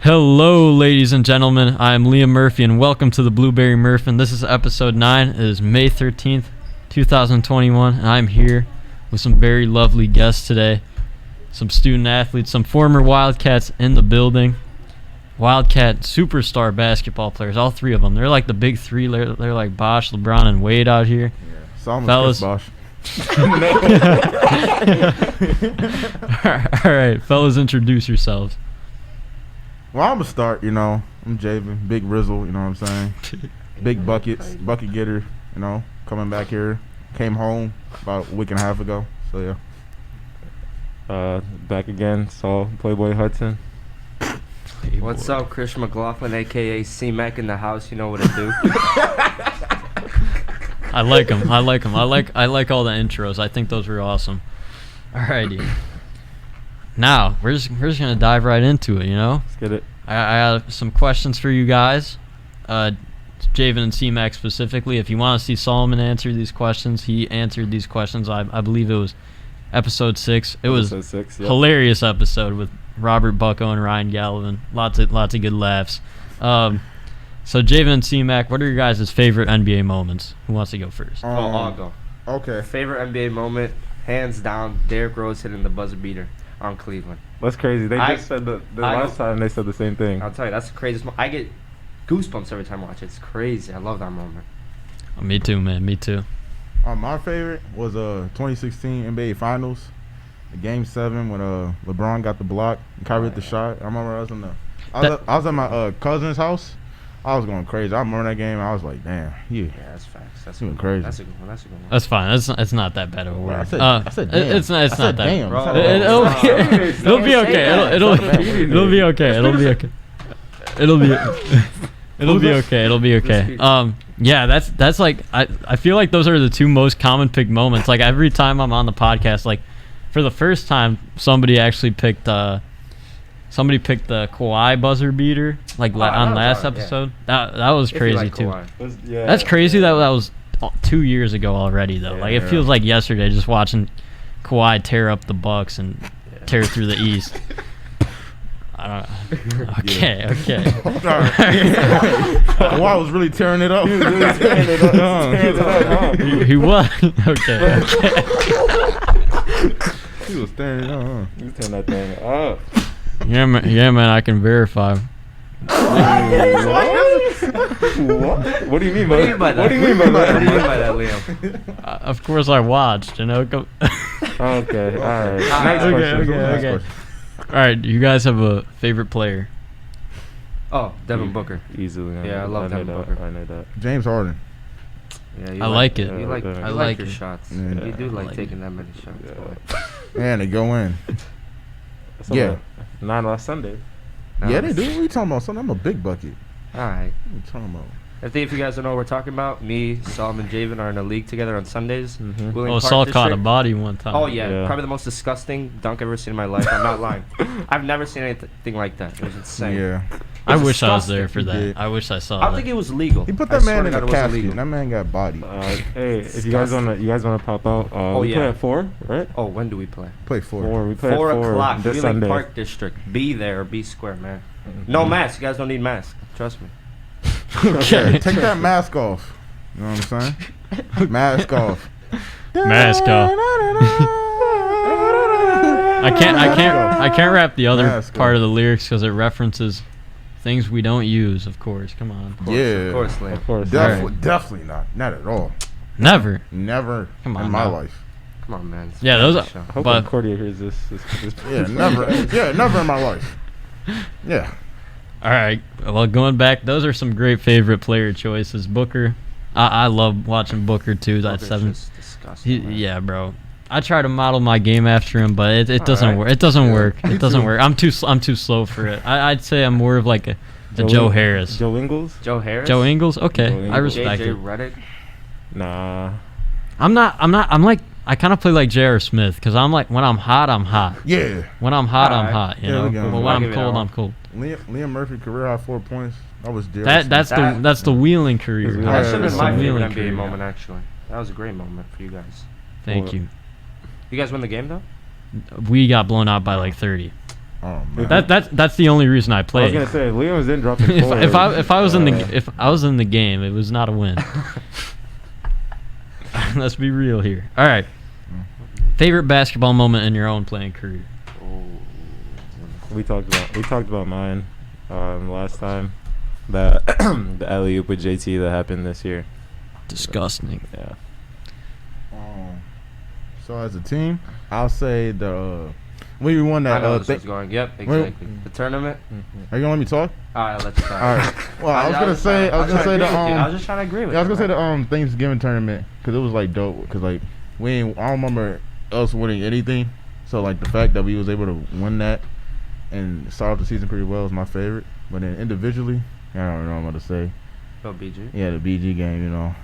Hello, ladies and gentlemen. I'm Liam Murphy, and welcome to the TheBlueberryMurphin. This is episode 9. It is May 13th, 2021, and I'm here with some very lovely guests today. Some student athletes, some former Wildcats in the building. Wildcat superstar basketball players, all three of them. They're like the big three. They're like Bosh, LeBron, and Wade out here. Yeah. Solomon fellas. Bosh. All right, fellas, introduce yourselves. Well, I'm going to start, I'm Javen, big Rizzle, you know what I'm saying? Big buckets, bucket getter, coming back here. Came home about a week and a half ago, so yeah. Back again, Playboy Hudson. What's up, Chris McLaughlin, a.k.a. C-Mac in the house, you know what to do. I like them. I like all the intros. I think those were awesome. Alrighty. Now, we're just going to dive right into it, Let's get it. I got some questions for you guys. Javen and C-Mac specifically. If you want to see Solomon answer these questions, he answered these questions. I believe it was episode 6. It was a hilarious episode with Robert Bucko and Ryan Gallivan. Lots of good laughs. So Javen and C-Mac, what are your guys' favorite NBA moments? Who wants to go first? I'll go. Okay. Favorite NBA moment, hands down, Derrick Rose hitting the buzzer beater on Cleveland. That's crazy. They just said the last time they said the same thing. I'll tell you, that's the craziest moment. I get goosebumps every time I watch it. It's crazy. I love that moment. Me too, man. Me too. My favorite was 2016 NBA Finals, the Game 7 when LeBron got the block and Kyrie hit the shot. I remember I was at my cousin's house. I was going crazy. I remember that game. I was like, damn, yeah, that's facts. That's going crazy. That's a good one. That's fine. It's not that bad of a word. I said damn. It's not that damn. bad. It'll be okay. It'll be okay. It'll be okay. It'll be okay. Yeah, that's like I feel like those are the two most common picked moments. Like every time I'm on the podcast, like for the first time, somebody actually picked the Kawhi buzzer beater, like on last episode. Yeah. That was crazy too. That's crazy that was 2 years ago already though. Yeah, like it feels like yesterday just watching Kawhi tear up the Bucks and tear through the East. I don't know. Okay. Kawhi was really tearing it up. He was. Okay. He was tearing it up. He was tearing that thing up. Yeah, man, I can verify. What do you mean by that? What do you mean by that, Liam? Of course, I watched. Okay. All right. Okay. All right. Do you guys have a favorite player? Oh, Devin Booker. Easily. Yeah, I love Devin Booker. I know that. James Harden. Yeah, I like it. You like your it. shots. Yeah. You do like taking that many shots. Yeah. And they go in. Yeah. 9 last Sunday. Yeah, they do. What are you talking about? Son, I'm a big bucket. All right. What are you talking about? If you guys don't know what we're talking about, me, Solomon, and Javen are in a league together on Sundays. Mm-hmm. Saul caught a body one time. Oh, yeah. Probably the most disgusting dunk I've ever seen in my life. I'm not lying. I've never seen anything like that. It was insane. Yeah. I wish I was there for that. did. I wish I saw I don't that. think it was legal. He put that man in a casket. That man got bodied. Hey, if you guys wanna pop out, we play at 4, right? Oh, when do we play? Play 4. We play 4 at 4 o'clock. this Wheeling Sunday. Park District. Be there or be square, man. No mask. You guys don't need masks. Trust me. Okay. Take that mask off. You know what I'm saying? Mask off. Mask off. I can't rap the other Mask part off. of the lyrics because it references things we don't use. Of course, come on. Of course, Liam. Of course. Definitely not. Not at all. Never. Never Come on in my now. life. Come on, man. Yeah, those are. I hope But Cordia hears this. Yeah, never. Yeah, never in my life. Yeah. all right. Well, going back, those are some great favorite player choices. Booker. I love watching Booker too. That's Booker's 7. just disgusting, man. Yeah, bro. I try to model my game after him, but it doesn't right. work. It doesn't Yeah, work. me It doesn't too. work. I'm too slow for it. I'd say I'm more of like a Joe Harris. Joe Ingles? Joe Harris? Joe Ingles? Okay. Joe I Ingles. respect JJ it. Redick? Nah. I'm like I kind of play like J.R. Smith because I'm like when I'm hot, I'm hot. Yeah. When I'm hot, I'm Alright. hot. You There know. we go. But when I'll I'm give you that cold, one. I'm cold. Liam Murphy career high 4 points. That was Jared. That's the wheeling career. That That Yeah, should have that's been my some favorite wheeling NBA career. moment, actually. That was a great moment for you guys. Thank you. You guys win the game, though? We got blown out by like 30. Oh man. That's the only reason I I was played. gonna say Williams didn't drop in if I was in the game, it was not a win. Let's be real here. All right. Favorite basketball moment in your own playing career? we talked about mine last time. The alley-oop with JT that happened this year. Disgusting. Yeah. So as a team, I'll say the when we won I that know this is going. Yep, exactly. The tournament. Are you gonna let me talk? All right, let's start. All right. Well, I was gonna say I was the just trying to agree with yeah, I was you. gonna say the Thanksgiving tournament because it was like dope because like I don't remember us winning anything, so like the fact that we was able to win that and start off the season pretty well is my favorite. But then individually, I don't know what to say. Oh, BG. Yeah, the BG game, you know.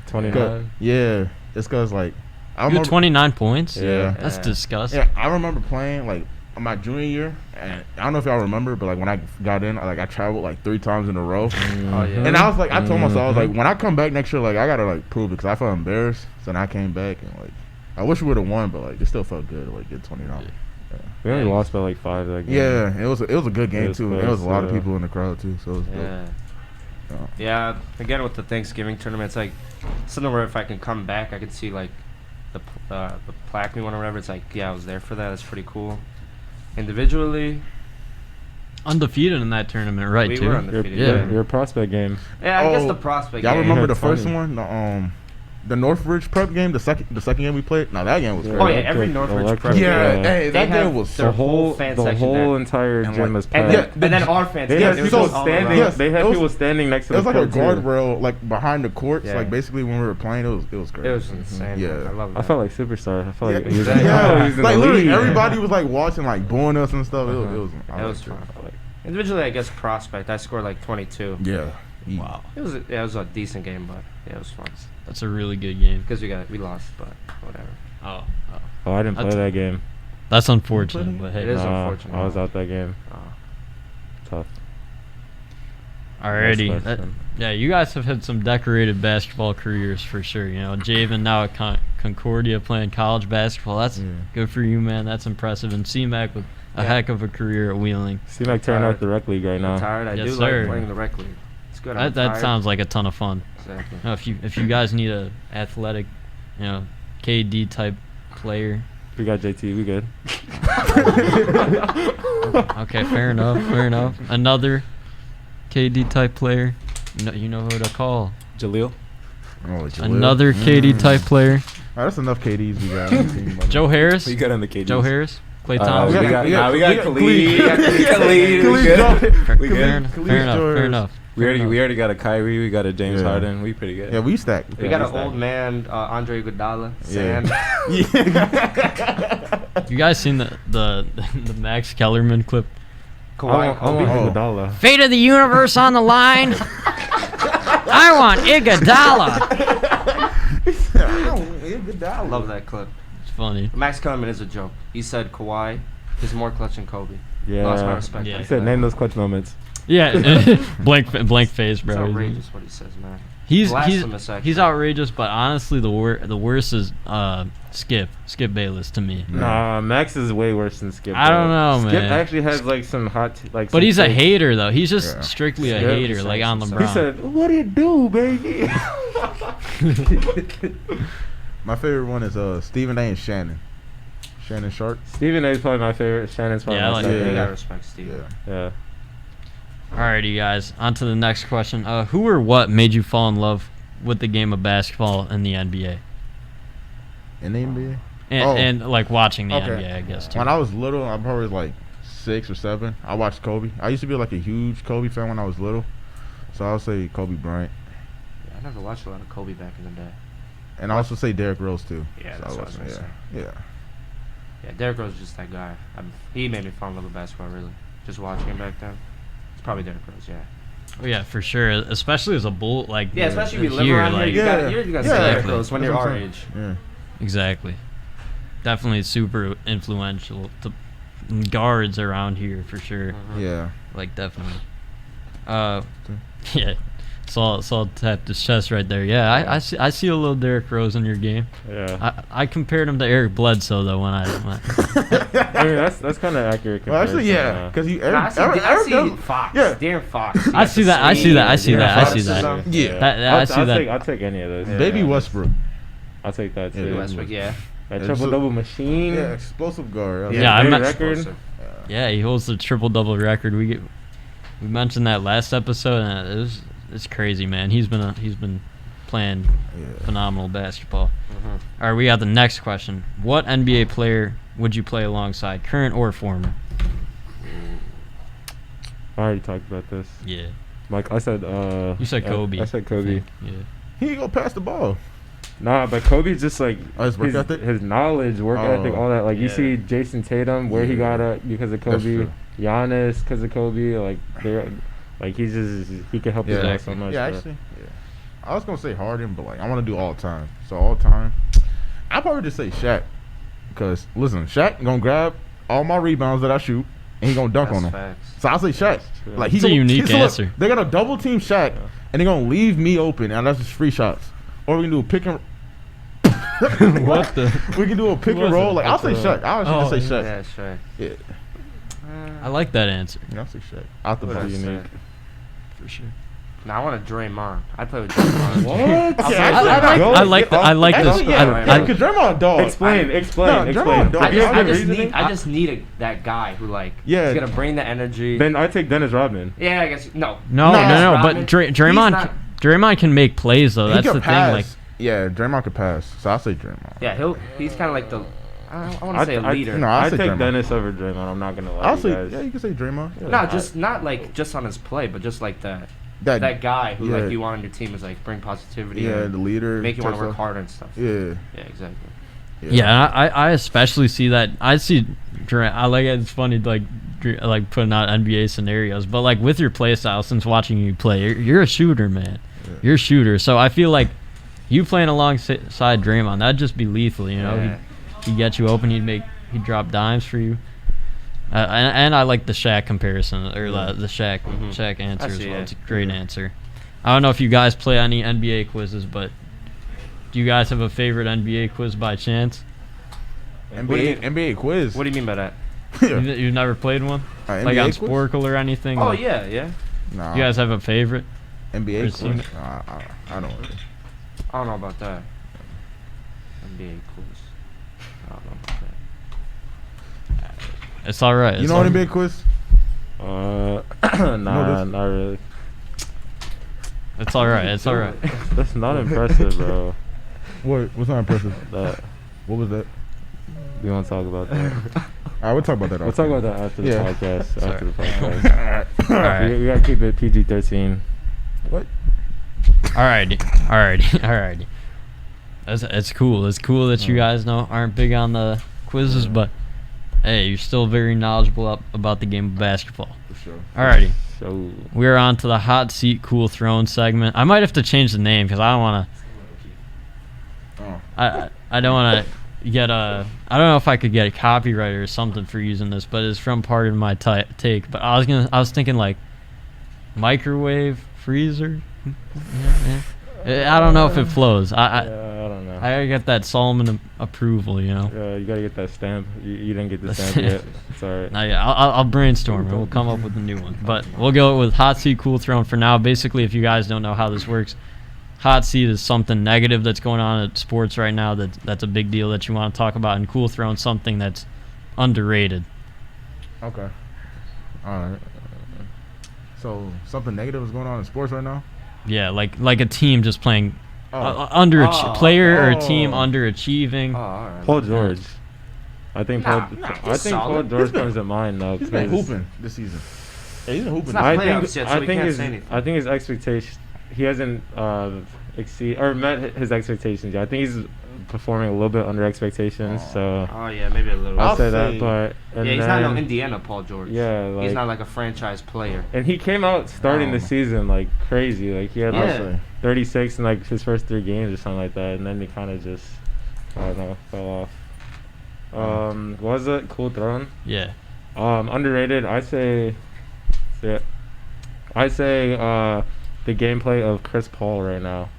29. Yeah, it's cause like I You had remember 29 points? Yeah. That's Yeah. disgusting. Yeah, I remember playing like my junior year, and I don't know if y'all remember, but like when I got in, like I traveled like 3 times in a row. Oh yeah. And I was like, I told myself, I was like, when I come back next year, like I gotta like prove it because I felt embarrassed. So then I came back and like, I wish we would have won, but like it still felt good to like get 29. We only lost by like 5 that game. Yeah, it was a good game It was too. close, There was a lot of yeah. people in the crowd too, so it was dope. Yeah. Yeah. Yeah. Again, with the Thanksgiving tournament, it's like something where if I can come back, I can see like the plaque we won or whatever. It's like, yeah, I was there for that. That's pretty cool. Individually, Undefeated in that tournament, right? we too. were Your, undefeated. Yeah. your prospect game. Yeah, I guess Oh, the prospect. Y'all game. remember Yeah, the first 20. one, the Northridge prep game, the second game we played? No, that game was Yeah. crazy. Oh yeah, Electric- every Northridge electric. prep. Yeah, game, hey, they that have game was their The whole whole fan the section whole there. entire And, gym like- was And packed. then, and then our fans. They yeah, had they were people just all standing. around. Yes, They had it was- people standing next to It was the like a court, too. guardrail, like behind the courts. Yeah. Like basically when we were playing, it was great. It was insane. Yeah. man. I love that. I felt like superstar. I felt like Yeah, he was, exactly. yeah. he was in like the literally league. everybody was like watching, like booing us and stuff. It was It was fun. Individually, I guess prospect. I scored like 22. Yeah. Wow. It was a decent game, but yeah, it was fun. That's a really good game. Because we lost, but whatever. Oh. Oh, I didn't play That's- that game. That's unfortunate, but It hey. is Nah, unfortunate. I was out that game. Oh. Tough. Alrighty. Next That- question. yeah, you guys have had some decorated basketball careers for sure. You know, Javen now at Concordia playing college basketball. That's Yeah. good for you, man. That's impressive. And C-Mac with a heck of a career at Wheeling. C-Mac turned out the rec league right now. Retired. I Yes, do sir. like playing the rec league. It's good. I'm That retired. sounds like a ton of fun. Exactly. You know, if you guys need a athletic, you know, KD type player. We got JT. We good. Okay, fair enough. Fair enough. Another KD type player. You know who to call. Jaleel. Oh, Jaleel. Another KD type player. All right, that's enough KDs we got on the team. Joe Harris. We got on the KDs. Joe Harris. Clay We Thompson. got we got Khalid. Khalid. We got Khalid. We Khalid good. Joe- We Fair good. enough. Khalid Fair enough. George. Fair enough. We already got a Kyrie. We got a James Yeah. Harden. We pretty good. Yeah, we stacked. We Yeah, got he's an old nice. man, Andre Iguodala. Yeah. Sand. You guys seen the Max Kellerman clip? Kawhi. I want Oh. Iguodala. Fate of the universe on the line. I want Iguodala. I love that clip. It's funny. Max Kellerman is a joke. He said Kawhi is more clutch than Kobe. Yeah. Lost my respect. Yeah. He after said, that. name those clutch moments. Yeah, blank face, It's bro. outrageous what he says, man. He's Blasphemous, actually. he's outrageous, but honestly, the worst is Skip Bayless to me. Nah, Max is way worse than Skip. I don't bro. know, Skip man. actually has like some hot But some he's a takes. hater though. He's just Yeah. strictly a Skip hater, like on says LeBron. He said, "What do you do, baby?" My favorite one is Stephen A. and Shannon. Shannon Sharp. Stephen A is probably my favorite. Shannon's probably Yeah, I my like You second. Yeah. gotta respect Steve. Yeah. Yeah. Alrighty, guys. On to the next question. Who or what made you fall in love with the game of basketball and the NBA? In the NBA? And like watching the Okay. NBA, I guess too. When I was little, I'm probably like 6 or 7. I watched Kobe. I used to be like a huge Kobe fan when I was little. So I'll say Kobe Bryant. Yeah, I never watched a lot of Kobe back in the day. And I also say Derrick Rose too. Yeah, So that's what I was watched- gonna yeah. Yeah. Yeah, Derrick Rose is just that guy. He made me fall in love with basketball, really. Just watching him back then. It's probably Derrick Rose, yeah. Oh, yeah, for sure. Especially as a bull, like Yeah, especially if you live here, around here. like You Yeah. gotta Yeah. say Derrick Exactly. Rose when That's you're what our I'm age. saying. exactly. Definitely super influential to guards around here for sure. Mhm. Yeah. Like definitely. Yeah. Saw tapped his chest right there. Yeah, I see a little Derrick Rose in your game. Yeah. I compared him to Eric Bledsoe though when I mean that's kind of accurate. Well, actually, yeah, because you I see Fox. Yeah. Darren Fox. I see that. I see that. Yeah. I see that. I'll take any of those. Baby Westbrook. I'll take that too. Westbrook, yeah. That triple-double machine. Yeah, explosive guard. Yeah, I meant record. Yeah, he holds the triple-double record. We mentioned that last episode, and it's crazy, man. He's been playing phenomenal basketball. Mm-hmm. All right, we got the next question. What NBA player would you play alongside, current or former? I already talked about this. Yeah. Like I said, You said Kobe. I said Kobe. Yeah. He ain't gonna pass the ball. Nah, but Kobe's just like his work ethic? his knowledge, work ethic, all that. Like you see Jason Tatum, where he got up because of Kobe. Giannis, because of Kobe. Like they're like he can help you out so much. Yeah, actually, I was gonna say Harden, but like I want to do all time. So all time, I'd probably just say Shaq, because listen, Shaq gonna grab all my rebounds that I shoot and he gonna dunk on them. Facts. So I'll say Shaq. Like It's a unique answer. Look, they're gonna double team Shaq and they're gonna leave me open, and that's just free shots. Or we can do a pick and What the? we can do a pick and roll. Like I'll say Shaq. I'll actually just say Shaq. Yeah, sure. Yeah, I like that answer. I'll say Shaq. Out the What box. I say? For sure. Now I want a Draymond. I'd play with Draymond. What? Okay, I like this. Because Draymond dog. Explain. Draymond dog. I just need that guy who Yeah. is gonna bring the energy. Then I take Dennis Rodman. Yeah, I guess no. No. But Rodman, Draymond can make plays though. He That's can the pass. thing. Like, yeah, Draymond could pass. So I'll say Draymond. Yeah, he's kind of like the. I want to say a leader. No, I'll I say take Draymond. Dennis over Draymond. I'm not gonna lie. I'll to say, you guys. yeah, you can say Draymond. Yeah. No, just not like just on his play, but just like that guy who like you want on your team is like bring positivity. Yeah, and the leader. make you want to work stuff. harder and stuff. Yeah. Yeah, exactly. yeah, I especially see that. I see. I like it. It's funny like putting out NBA scenarios, but like with your play style, since watching you play, you're a shooter, man. Yeah. You're a shooter. So I feel like you playing alongside Draymond, that'd just be lethal. You know, Yeah. he'd get you open. He'd drop dimes for you. And I like the Shaq comparison or the Shaq answer I as see well. it. It's a great answer. I don't know if you guys play any NBA quizzes, but do you guys have a favorite NBA quiz by chance? NBA quiz. What do you mean by that? You've never played one? Like NBA on quiz? Sporkle or anything? Oh Like, yeah. Nah. you guys have a favorite? NBA Or seen quiz? it? Nah, I don't really. I don't know about that. NBA quiz. I don't know about that. It's all right. You It's know all an NBA quiz? Nah, not really. It's all right. It's all right. That's not impressive, bro. What's not impressive? That What was that? we won't talk about that. Alright, we'll talk about that. We'll talk about that after the Yeah. podcast. Sorry. After the podcast. All right. We gotta keep it PG-13. What? Alrighty. It's cool. It's cool that you guys aren't big on the quizzes, but hey, you're still very knowledgeable about the game of basketball. For sure. Alrighty. So We're on to the hot seat, cool throne segment. I might have to change the name because I don't want to. Oh. I don't want to get a. I don't know if I could get a copyright or something for using this, but it's from part of my take. But I was thinking like microwave freezer. I don't know if it flows. I don't know. I gotta get that Solomon approval, you know. You gotta get that stamp. You didn't get the stamp yet. It's alright. Nah, yeah, I'll brainstorm it. We'll come up with a new one. But we'll go with hot seat, cool throne for now. Basically, if you guys don't know how this works, hot seat is something negative that's going on at sports right now that's a big deal that you want to talk about, and cool throne something that's underrated. Okay. Alright. So something negative is going on in sports right now? Yeah, like a team just playing Oh. player or team underachieving. Oh, all right. Paul George. I think Nah, Paul solid. George comes to mind though. He's been 'cause hooping this season. Yeah, he's been hooping. It's not playoffs yet, so we can't say anything. I think his expectations. He hasn't met his expectations yet. I think he's performing a little bit under expectations. So Oh yeah, maybe a little. I'll I'll say say- that. But Yeah, he's not no Indiana Paul George. Yeah, he's like- not like a franchise player. And he came out starting the season like crazy. Like he had Yeah. like 36 in like his first 3 games or something like that, and then he kind of just I don't know fell off. What was it? Cool throne. Yeah. Underrated. I say the the gameplay of Chris Paul right now.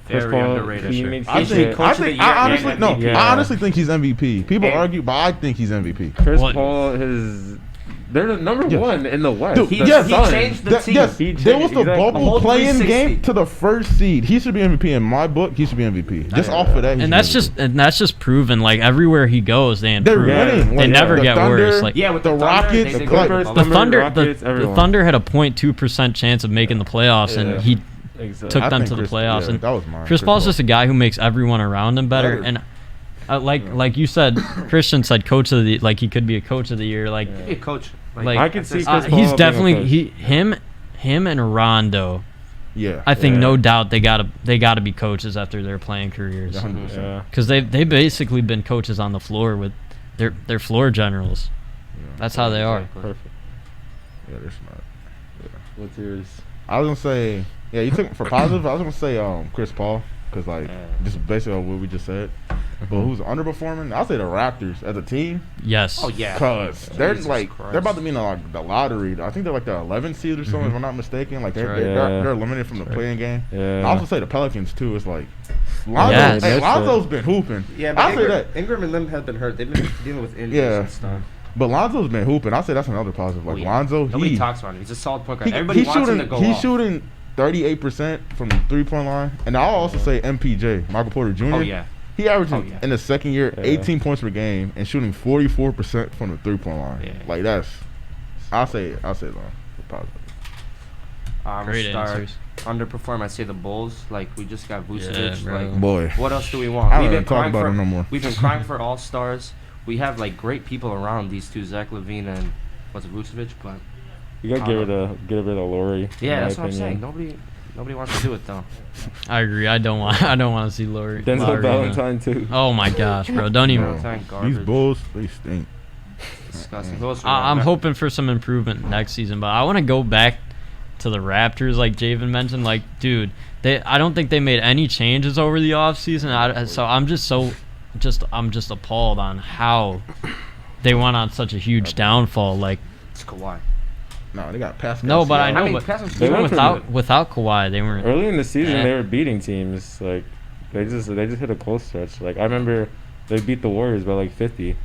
Chris Very Paul, underrated. he Sure. makes I his think. shit- Coach of the year I and honestly no. MVP. I honestly think he's MVP. People And- argue, but I think he's MVP. Chris What? Paul is. They're the number Yes. one in the West. Dude, The yes, he Suns. changed the That- team. yes, He there was the changed- bubble whole playing 360. game to the first seed. He should be MVP in my book. He should be MVP. Just off of that. he And should be that's MVP. just proven. Like everywhere he goes, they They're improve. winning. They Like, never the get Thunder, worse. Like Yeah, with the the, Thunder, Rockets, they the did Clippers, great. the Thunder, Thunder, Rockets, the everyone. Thunder had a 0.2% chance of making the playoffs, Yeah. and he Exactly. took I them think to the Chris- playoffs. yeah, And that was mine. Chris Paul's just a guy who makes everyone around him better. Better. And like you said, Christian said, coach of the like he could be a coach of the year. Like Be a coach. Like, I can see that's Chris just- Paul he's being a definitely coach. him and Rondo. Yeah. I think Yeah. no doubt they gotta be coaches after their playing careers. 100%. Yeah. Because they basically been coaches on the floor with their floor generals. That's how they are. Exactly. Perfect. Yeah, they're smart. What's yours? I was gonna say, yeah, you took for positive. I was gonna say Chris Paul, because like just basically what we just said. But who's underperforming? I'll say the Raptors as a team, Yes. Oh yeah. cause they're Jesus like Christ. they're about to be in the lottery. I think they're like the 11th seed or something, if I'm not mistaken. Like That's right. they're eliminated from the playing game. Yeah. I also say the Pelicans too. It's like Lonzo, Yes. hey, That's Lonzo's been hooping. Yeah, but I'll say that. Ingram and them have been hurt. They've been dealing with injuries Yeah. and stuff. But Lonzo's been hooping. I'll say that's another positive. Like Oh, yeah. Lonzo, Nobody talks about him. He's a solid point guard. He- Everybody he's wants shooting, him to go He's off. shooting 38% from the 3-point line. And I'll also say MPJ, Michael Porter Jr. Oh yeah. He averaging Oh, yeah. in the second year Yeah. 18 points per game and shooting 44% from the 3-point line. Yeah. Like that's, I'll say positive. Great Start answers. underperform. I say the Bulls. Like we just got Vucevic. bro. Like Boy, what else do we want? I don't We've even been talk crying about for him no more. We've been crying for all stars. We have like great people around these two, Zach LaVine and what's it, Vucevic, but You gotta get rid of Laurie. yeah, in that's my what I'm saying. opinion. Nobody wants to do it though. I agree. I don't want to see Lowry. Denzel Lowry in the- Valentine too. Oh my gosh, bro! Don't even. Valentine, These garbage. Bulls, they stink. Disgusting. Who else we I'm got? hoping for some improvement next season, but I want to go back to the Raptors, like Javen mentioned. Like, dude, I don't think they made any changes over the offseason. So I'm just appalled on how they went on such a huge downfall. Like, It's Kawhi. No, they got Pascal. no, but I Siakam. know, I mean, but Pascal's They even went from without Kawhi, they weren't. Early in the season, Eh. they were beating teams. Like they just hit a close stretch. Like I remember they beat the Warriors by like 50,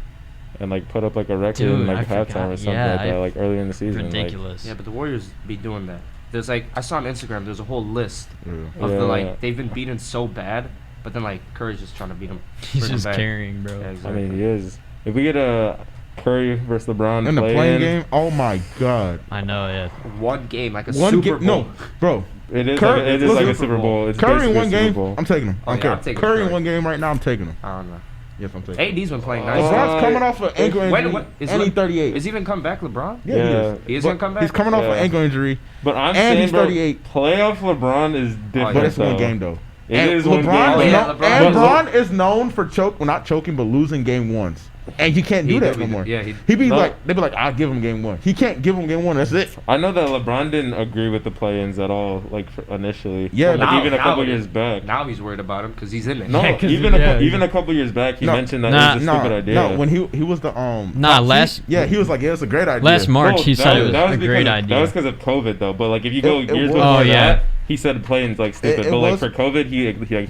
and like put up like a record Dude, in like I halftime forgot. or something Yeah, like that. Like early in the season. Ridiculous. Yeah, but the Warriors be doing that. There's like I saw on Instagram. There's a whole list Yeah. of the Yeah. like they've been beaten so bad, but then like Curry's just trying to beat them. He's just carrying, bro. Yeah, I exactly. mean, he is. If we get a Curry versus LeBron In the play-in, playing game, oh my god. I know, yeah. One game like a One Super game, Bowl. no, bro. it is Curry- like, it is listen, like a Super Super Bowl. Bowl. It's Curry in basically one a Super game, Bowl. I'm taking him. Oh, I yeah, don't I'm care. taking Curry in Curry. one game right now, I'm taking him. I don't know. Yes, I'm taking him. AD's been playing nice. LeBron's coming off an ankle injury, Wait, what? and he's 38. Is he even come back, LeBron? Yeah, he Yeah. is. He is But gonna come back? He's coming off an Yeah. ankle injury, But I'm and saying, he's bro, 38. playoff LeBron is different. But it's one though. game though. It and is one LeBron, game. Oh, is yeah, known- LeBron. and But LeBron is known for not choking, but losing game ones. And he can't do that no more. Yeah, He'd be No. like, they'd be like, I'll give him game one. He can't give him game one. That's it. I know that LeBron didn't agree with the play-ins at all, like initially. Yeah, like now- even a now couple it years is. back. Now he's worried about him because he's in it. No, Yeah, 'cause even yeah. even a couple years back, he No. mentioned that Nah, it was a stupid idea. No, when he was the Nah, top last- seed, yeah, he was like, yeah, it's a great idea. Last March, No, he said it was that a because great of, idea. That was because of COVID, though. But like, if you go It years was. before Oh, yeah. that, he said playing's like stupid. It but like was- for COVID, he obviously.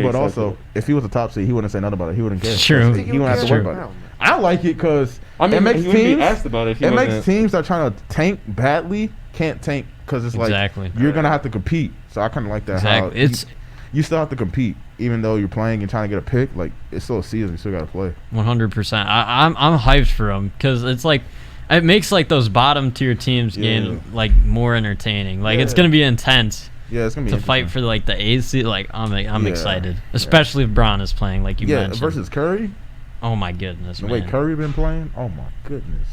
But accepted also, it. if he was a top seed, he wouldn't say nothing about it. He wouldn't care. True. He wouldn't have to worry about it. I like it because I mean, it makes he wouldn't be teams. asked about it. If he It makes wasn't- teams that are trying to tank badly can't tank because it's like Exactly. you're gonna have to compete. So I kind of like that. How Exactly. It's you still have to compete even though you're playing and trying to get a pick. Like it's still a season. You still got to play. 100%. I'm hyped for him because it's like it makes like those bottom tier teams Yeah. game like more entertaining. Like it's Yeah. gonna be intense Yeah, it's gonna be to fight for interesting. like the A seed. Like I'm Yeah. excited, especially if Braun is playing like you Yeah, mentioned. versus Curry. Oh my goodness, The man. way Curry been playing. Oh my goodness.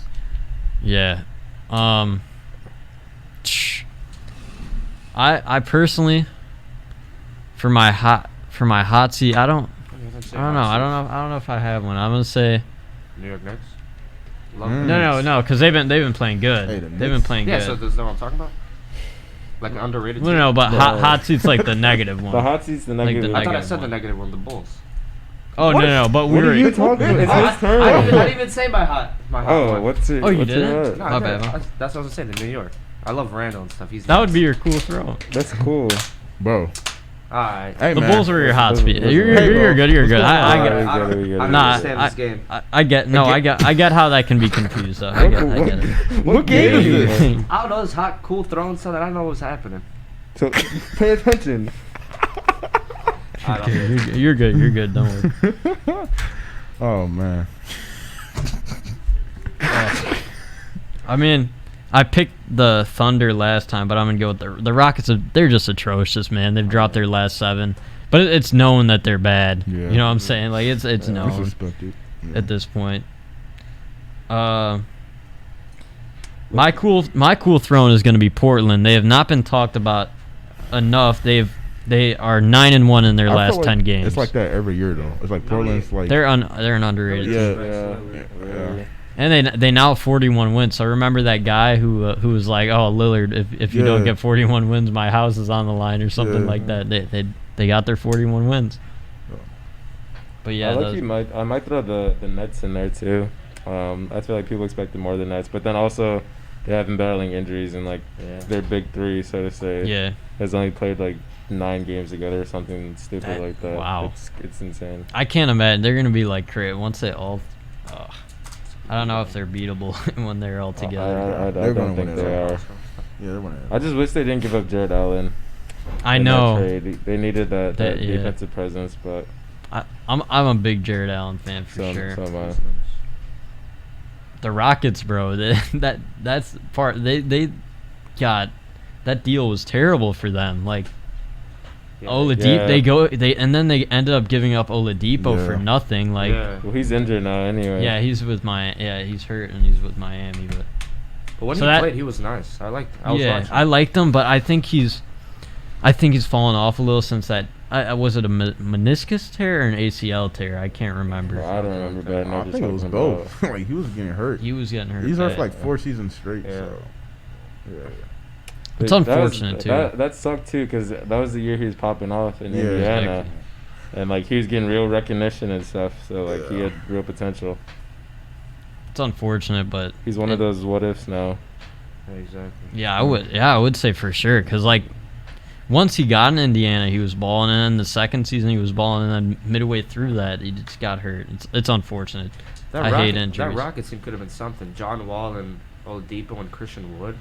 Yeah. I personally for my hot seat, I don't know if I have one. I'm gonna say New York Knicks. Love Mm. them. no, because they've been playing good. Hey, the They've been Knicks. playing Yeah, good. so that's what I'm talking about. Like an underrated. No, team. no, but No. hot seat's like the negative one. the hot seat's the Like the negative. I thought I negative said the one. negative one. The Bulls. Oh no, but we What were. are you talking about? It's his turn. I didn't even say my hot. My hot Oh, one. what's it? Oh, you what's your didn't? hot? No, My bad, man. That's what I was saying. The New York. I love Randall and stuff. He's That would be your cool throw. That's cool. Bro. Alright. Hey, The man. Bulls were your hot speed. Hey, You're bro. good. You're good. I on? get. We I get it, we get it. don't Nah, understand this game. I get how that can be confused though. I get it. What game is this? I don't know, this hot, cool throwing stuff that I don't know what's happening. So pay attention. I don't know. You're good. You're good. Don't worry. Oh, man. I mean, I picked the Thunder last time, but I'm gonna go with the Rockets. They're just atrocious, man. They've dropped their last 7, but it's known that they're bad. Yeah. You know what I'm saying? Like it's known Disrespected. Yeah. at this point. My cool throne is gonna be Portland. They have not been talked about enough. They are 9-1 in their I last feel like 10 games. It's like that every year, though. It's like Portland's like. They're an underrated team. Yeah. And they now have 41 wins. So remember that guy who was like, "Oh, Lillard, if you don't get 41 wins, my house is on the line," or something like that. They got their 41 wins. But yeah, I might throw the Nets in there too. I feel like people expected more than Nets, but then also they have been battling injuries and like their big three, so to say, has only played like 9 games together or something stupid like that. Wow, it's insane. I can't imagine they're gonna be like crazy once they all. I don't know if they're beatable when they're all together. I don't think they are. Yeah, they're winning. I just wish they didn't give up Jared Allen. I in know. that trade. They needed that defensive presence, but I'm a big Jared Allen fan for sure. So am I. The Rockets, bro. That's part. They got that deal was terrible for them. Like Oladipo, they ended up giving up Oladipo for nothing. Like, well, he's injured now anyway. Yeah, he's hurt and he's with Miami. But when he played, he was nice. I liked him, but I think he's fallen off a little since that. Was it a meniscus tear or an ACL tear? I can't remember. Well, I don't remember, but I think it was both. Like he was getting hurt. He was getting hurt. He's hurt for like 4 seasons straight. Yeah. So yeah. It's unfortunate too. That sucked too, because that was the year he was popping off in Indiana, exactly. And like he was getting real recognition and stuff. So like he had real potential. It's unfortunate, but he's one of those what ifs now. Exactly. Yeah, I would say for sure, because like once he got in Indiana, he was balling, and then the second season he was balling, and then midway through that he just got hurt. It's unfortunate. I hate injuries. That Rockets team could have been something. John Wall and Oladipo and Christian Wood,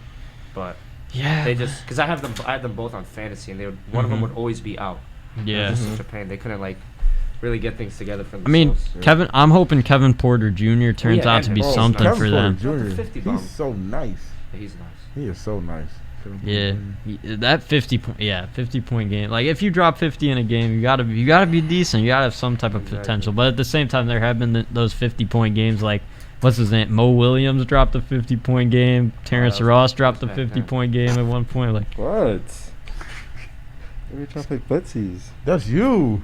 but. Yeah, they just because I had them both on fantasy, and they one of them would always be out. Yeah, it was just such a pain. They couldn't like really get things together for themselves. I mean, I'm hoping Kevin Porter Jr. turns out to be something for them. He's so nice. Yeah, he's nice. He is so nice. Yeah, that 50 point game. Like if you drop 50 in a game, you gotta be decent. You gotta have some type of potential. But at the same time, there have been those 50-point games like. What's his name? Mo Williams dropped a 50-point game. Terrence Ross dropped a 50-point game at one point. Like what? We're trying to play footsies. That's you.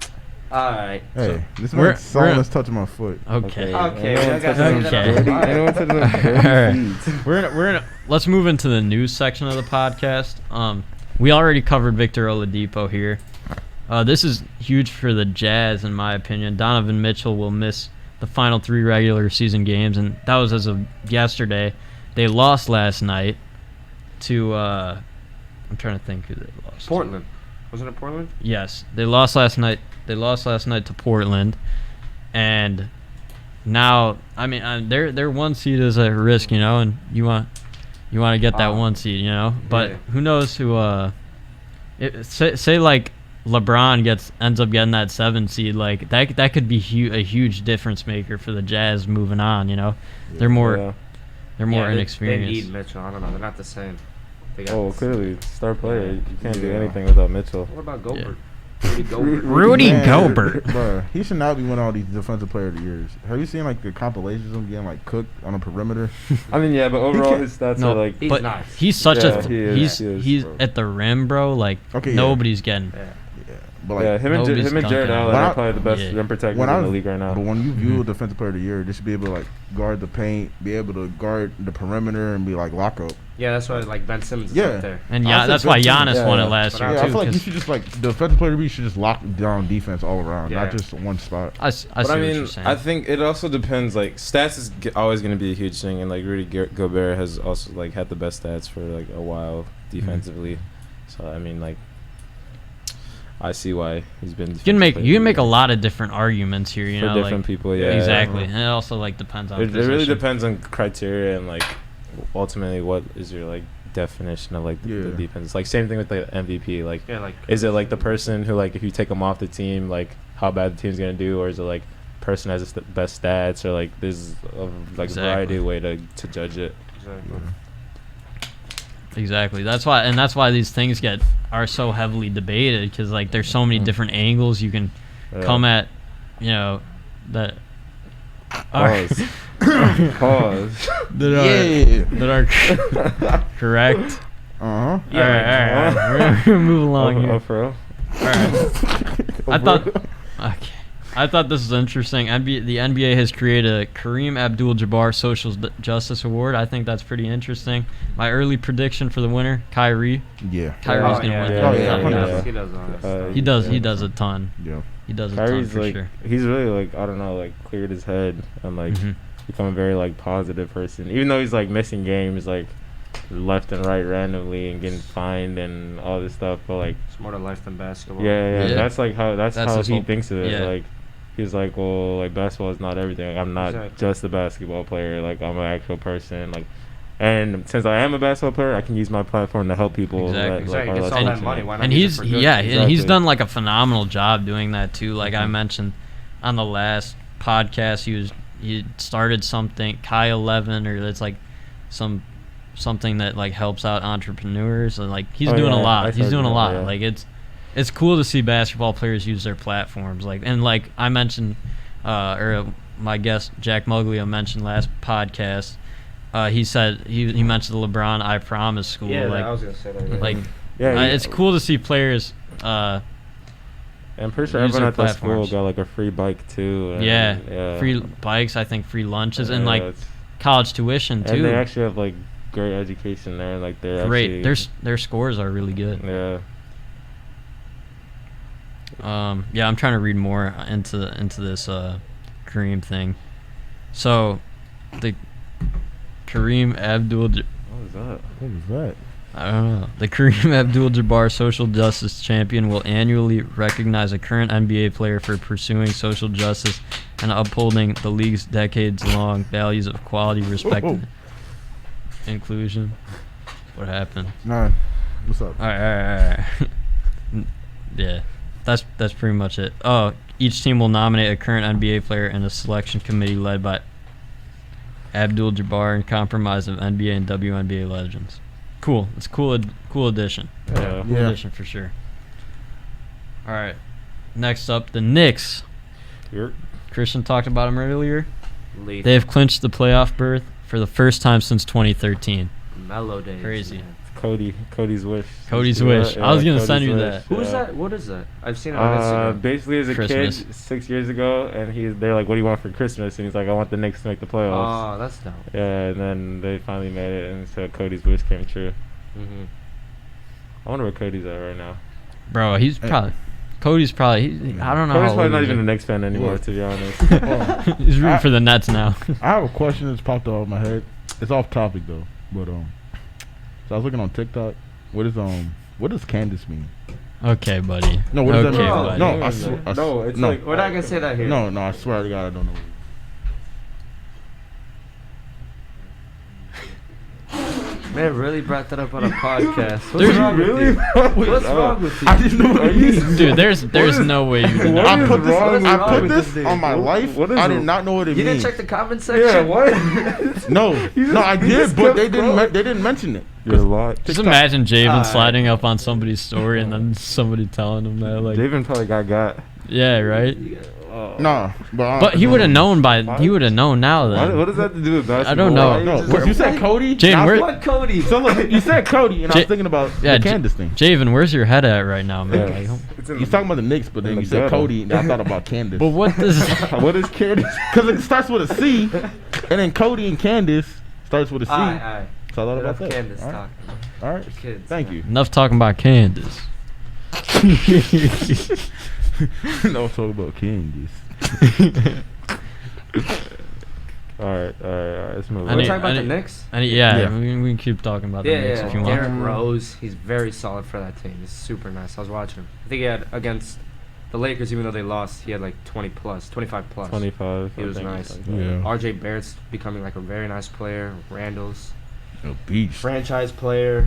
All right. Hey, this man's someone's touching my foot. Okay. Let's move into the news section of the podcast. We already covered Victor Oladipo here. This is huge for the Jazz, in my opinion. Donovan Mitchell will miss the final 3 regular season games, and that was as of yesterday. They lost last night to I'm trying to think who they lost. Portland. Wasn't it Portland? Yes, they lost last night. They lost last night to Portland, and now their 1 seed is at risk, and you want to get that 1 seed, But who knows who? Say like. LeBron ends up getting that 7 seed, like that could be a huge difference maker for the Jazz moving on. They're more inexperienced. They need Mitchell. I don't know. They're not the same. Clearly, star player. You can't do anything without Mitchell. What about Gobert? Rudy Gobert. Bro, he should not be winning all these defensive player of the years. Have you seen like the compilations of him getting like cooked on a perimeter? I mean, yeah, but overall his stats are like. He's nice. He's such he's at the rim, bro. Like nobody's getting. Yeah. But like, yeah, him and Jared Allen are probably the best rim protectors in the league right now. But when you view Defensive Player of the Year, they should be able to like guard the paint, be able to guard the perimeter, and be like lock up. Yeah, that's why like Ben Simmons is up there. And that's why Giannis won it last year too. I feel like you should just like Defensive Player of the Year should just lock down defense all around, not just one spot. I see what you're saying. I think it also depends. Like stats is always going to be a huge thing, and like Rudy Gobert has also like had the best stats for like a while defensively. So I mean, like, I see why he's been. You can make a lot of different arguments here, you know, for different people. Yeah, exactly. And it also like depends on. It really depends on criteria and like ultimately what is your like definition of like the defense. Like same thing with the MVP. Like, is it like the person who like if you take them off the team, like how bad the team's gonna do, or is it like person has the best stats, or like there's a variety of way to judge it. Exactly. That's why these things are so heavily debated, because like there's so many different angles you can come at, you know, that Pause. that are correct. Uh-huh. All right. We're move along here. For real? All right. I thought this was interesting. The NBA has created a Kareem Abdul-Jabbar Social Justice Award. I think that's pretty interesting. My early prediction for the winner, Kyrie. Yeah. Kyrie's gonna win. He does. He does a ton. Yeah. He does a Kyrie's ton for like, sure. He's really like, I don't know, like cleared his head and like become a very like positive person. Even though he's like missing games like left and right randomly and getting fined and all this stuff, but like it's more to life than basketball. Yeah. That's how he thinks of it. Yeah. Like he's like, well, like basketball is not everything. Like, I'm not just a basketball player. Like I'm an actual person. Like, and since I am a basketball player, I can use my platform to help people. Exactly. Gets all that money. Why not and use it for good? and he's done like a phenomenal job doing that too. Like I mentioned on the last podcast, he started something Kai 11, or it's like something that like helps out entrepreneurs, and like he's doing a lot. He's doing a lot. Yeah. Like it's cool to see basketball players use their platforms. Like, and like I mentioned, or my guest Jack Muglio mentioned last podcast. He said he mentioned the LeBron I Promise school. Yeah, like, I was gonna say that. Like, it's cool to see players. And I'm pretty sure everyone at that school got like a free bike too. And free bikes. I think free lunches and like college tuition too. And they actually have like great education there. Like they're great. Their scores are really good. Yeah. I'm trying to read more into this Kareem thing. So, the Kareem Abdul. What was that? I don't know. The Kareem Abdul-Jabbar Social Justice Champion will annually recognize a current NBA player for pursuing social justice and upholding the league's decades-long values of equality, respect, and inclusion. What happened? None. What's up? All right. Yeah, that's pretty much it. Oh, each team will nominate a current NBA player and a selection committee led by Abdul-Jabbar and comprised of NBA and WNBA legends. Cool. It's cool addition. Yeah. Cool addition for sure. All right. Next up, the Knicks. Christian talked about them earlier. They have clinched the playoff berth for the first time since 2013. Mellow days. Crazy. Man. Cody's wish. Cody's wish. I was gonna send you that. Who is that? What is that? I've seen it on Instagram. Basically, as a kid, 6 years ago, and they're like, "What do you want for Christmas?" And he's like, "I want the Knicks to make the playoffs." Oh, that's dope. Yeah, and then they finally made it, and so Cody's wish came true. I wonder where Cody's at right now. Bro, Cody's probably. I don't know. Cody's probably not even a Knicks fan anymore, to be honest. He's rooting for the Nets now. I have a question that's popped up in my head. It's off topic though, but so I was looking on TikTok. What does Candace mean? Okay, buddy. No, what does that mean? Buddy. No, I swear. No, it's like we're not gonna say that here. No, I swear to God, I don't know. Man, really brought that up on a podcast. What's wrong with you? What's wrong with you? I just know what it Dude, there's no way you did not. I put this on my life. I did not know what it means. You didn't check the comment section? Yeah, what? No, I did, but they didn't mention it. You're a lot. Just imagine Javen sliding up on somebody's story and then somebody telling him that. Like, Javen probably got. Yeah, right? No, but he would have known he would have known now. Then What does that have to do with basketball? I don't know. No, you said Cody. Jaden, where? What Cody? So look, you said Cody, and I was thinking about the Candace thing. Javen, where's your head at right now, man? Yeah. Like, He's talking about the Knicks, but then you said Cody, and I thought about Candace. but what does? What is Candace? Because it starts with a C, and then Cody and Candace starts with a C. Aye. So I thought about that. Candace All right. talking. All right. Kids. Thank you. Enough talking about Candace. No, talk about Candace. All right. Let's move We're on. talking about the Knicks? Yeah. We can keep talking about the Knicks if you want. Derrick Rose, he's very solid for that team. He's super nice. I was watching him. I think he had against the Lakers, even though they lost, he had like 25 plus. 25. He was nice. Yeah. RJ Barrett's becoming like a very nice player. Randall's A beach. franchise player.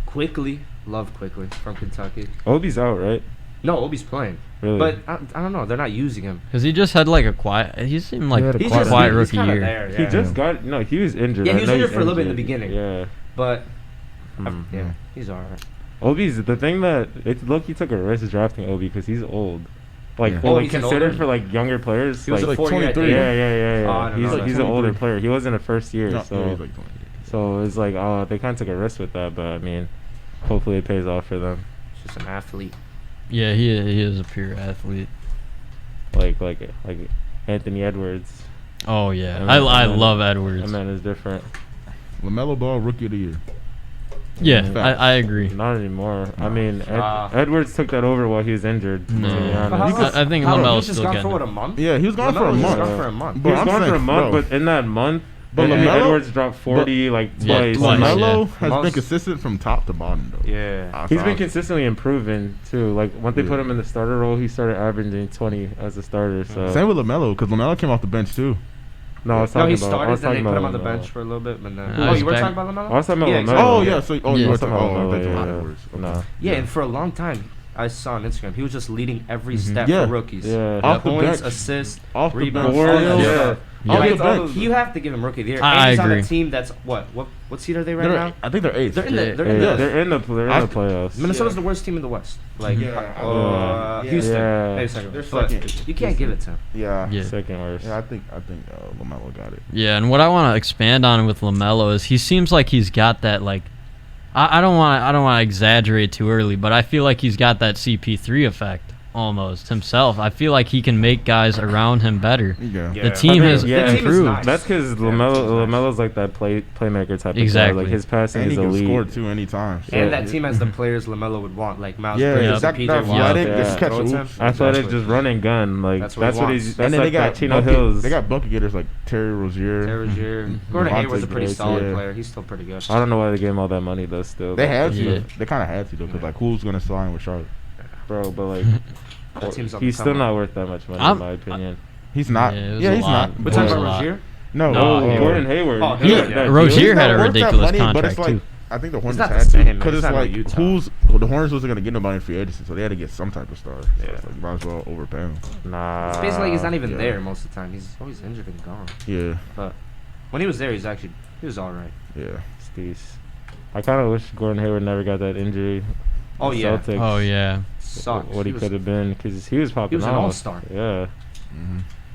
Quickly, love Quickly from Kentucky. Obi's out, right? No, Obi's playing. Really? But I don't know. They're not using him. Because he just had like a quiet. He seemed like He had a a quiet- quiet he's rookie kinda year. there, He yeah. just got he was injured. Yeah, I he was know injured he's for a little bit in the injured. beginning. Yeah. But Mm-hmm. yeah, he's alright. Obi's the thing that it's Loki took a risk drafting Obi because he's old. Like, Yeah. well, he's an considered older- for like younger players. He was like, a 4-year at 23. yeah. Oh, I don't know. He's an older player. He wasn't a first year, No, so yeah, he's like 28. so it's like they kind of took a risk with that. But I mean, hopefully it pays off for them. He's just an athlete. Yeah, he is a pure athlete. Like Anthony Edwards. Oh yeah, And I then- love That Edwards. man is different. LaMelo Ball, Rookie of the Year. Yeah, Facts. I agree. Not anymore. I mean, Ah. Edwards took that over while he was injured. To be No. honest. I think How long? LaMelo's He's just still gone getting for what, it. a month? Yeah, he was gone for a LaMelo was month. gone for a month. But He's I'm gone for a saying, month, bro, but in that month, But Anthony LaMelo- Edwards dropped 40 like Yeah, twice. twice, Like, yeah. LaMelo has Most- been consistent from top to bottom, though. Yeah. He's been consistently improving too. Like once they put him in the starter role, he started averaging 20 as a starter. So Same with LaMelo, because LaMelo came off the bench, too. no, I was No, talking he about. I started, was then they talking put him about on the LaMelo. bench for a little bit, but then. Yeah, Oh, you were back- talking about LaMelo? I was talking about Yeah, LaMelo. exactly. Oh, yeah. yeah. So, Yeah. you were That's talking about about LaMelo, Edwards. No. Okay. Yeah, and for a long time, I saw on Instagram, he was just leading every step Yeah. for rookies. Yeah. Off the Points, bench. assists, Off the rebounds, bench. all that Yeah. stuff. Yeah. Off Like, the bench. you have to give him rookie of the year. I And he's on agree. a team that's what seed are they right They're- now? I think they're eighth. They're in the Yeah. they're in the Yeah. They're in the playoffs. Minnesota's the worst team in the West. Like Yeah. Houston, Yeah. maybe second. They're But second. you can't give it to him. Yeah. Yeah. Second worst. Yeah, I think LaMelo got it. Yeah, and what I want to expand on with LaMelo is he seems like he's got that like I don't want to exaggerate too early, but I feel like he's got that CP3 effect almost himself. I feel like he can make guys around him better. Yeah. Yeah. The team has Yeah. The team is improved. nice. That's because LaMelo's like that playmaker type of guy. Exactly. Like his passing And he is can elite. score, too, anytime. So. And that team has the players LaMelo would want, like Miles Yeah, Bridges, that PJ athletic, Yeah. just catch Throw it to him. hoops. Athletic, Exactly. just run and gun. Like That's that's what what he he's. wants. That's And then like they got that Chino bucket, Hills. They got bucket getters like Terry Rozier. Terry Rozier. Gordon Devontae Hayward's a pretty Grace, solid yeah. player. He's still pretty good. I don't know why they gave him all that money though. Still, They had to. Yeah. They kind of had to, though, because, like, who's going to sign with Charlotte? bro. But like, That team's on he's the still come up. not worth that much money I'm- in my opinion. He's not. Yeah, it was Yeah, a he's lot. not. We're It talking was a about lot. Rozier? No. No, Gordon Hayward. Oh, He, Hayward, yeah. Rozier He's had not a worth that ridiculous money, but contract it's like, too. I think the Hornets not the had same, to man. because It's it's not no like Utah. the Hornets wasn't gonna get nobody in free agency, so they had to get some type of star. So Yeah. it's like, you might as well overpay him. Nah. It's basically like he's not even Yeah. there most of the time. He's always injured and gone. Yeah, But when he was there, he was all right. yeah. Steez. I kind of wish Gordon Hayward never got that injury. Oh, yeah. Celtics, Oh yeah, Sucks. What he was- could have been, because he was popping was an off. all-star. Yeah.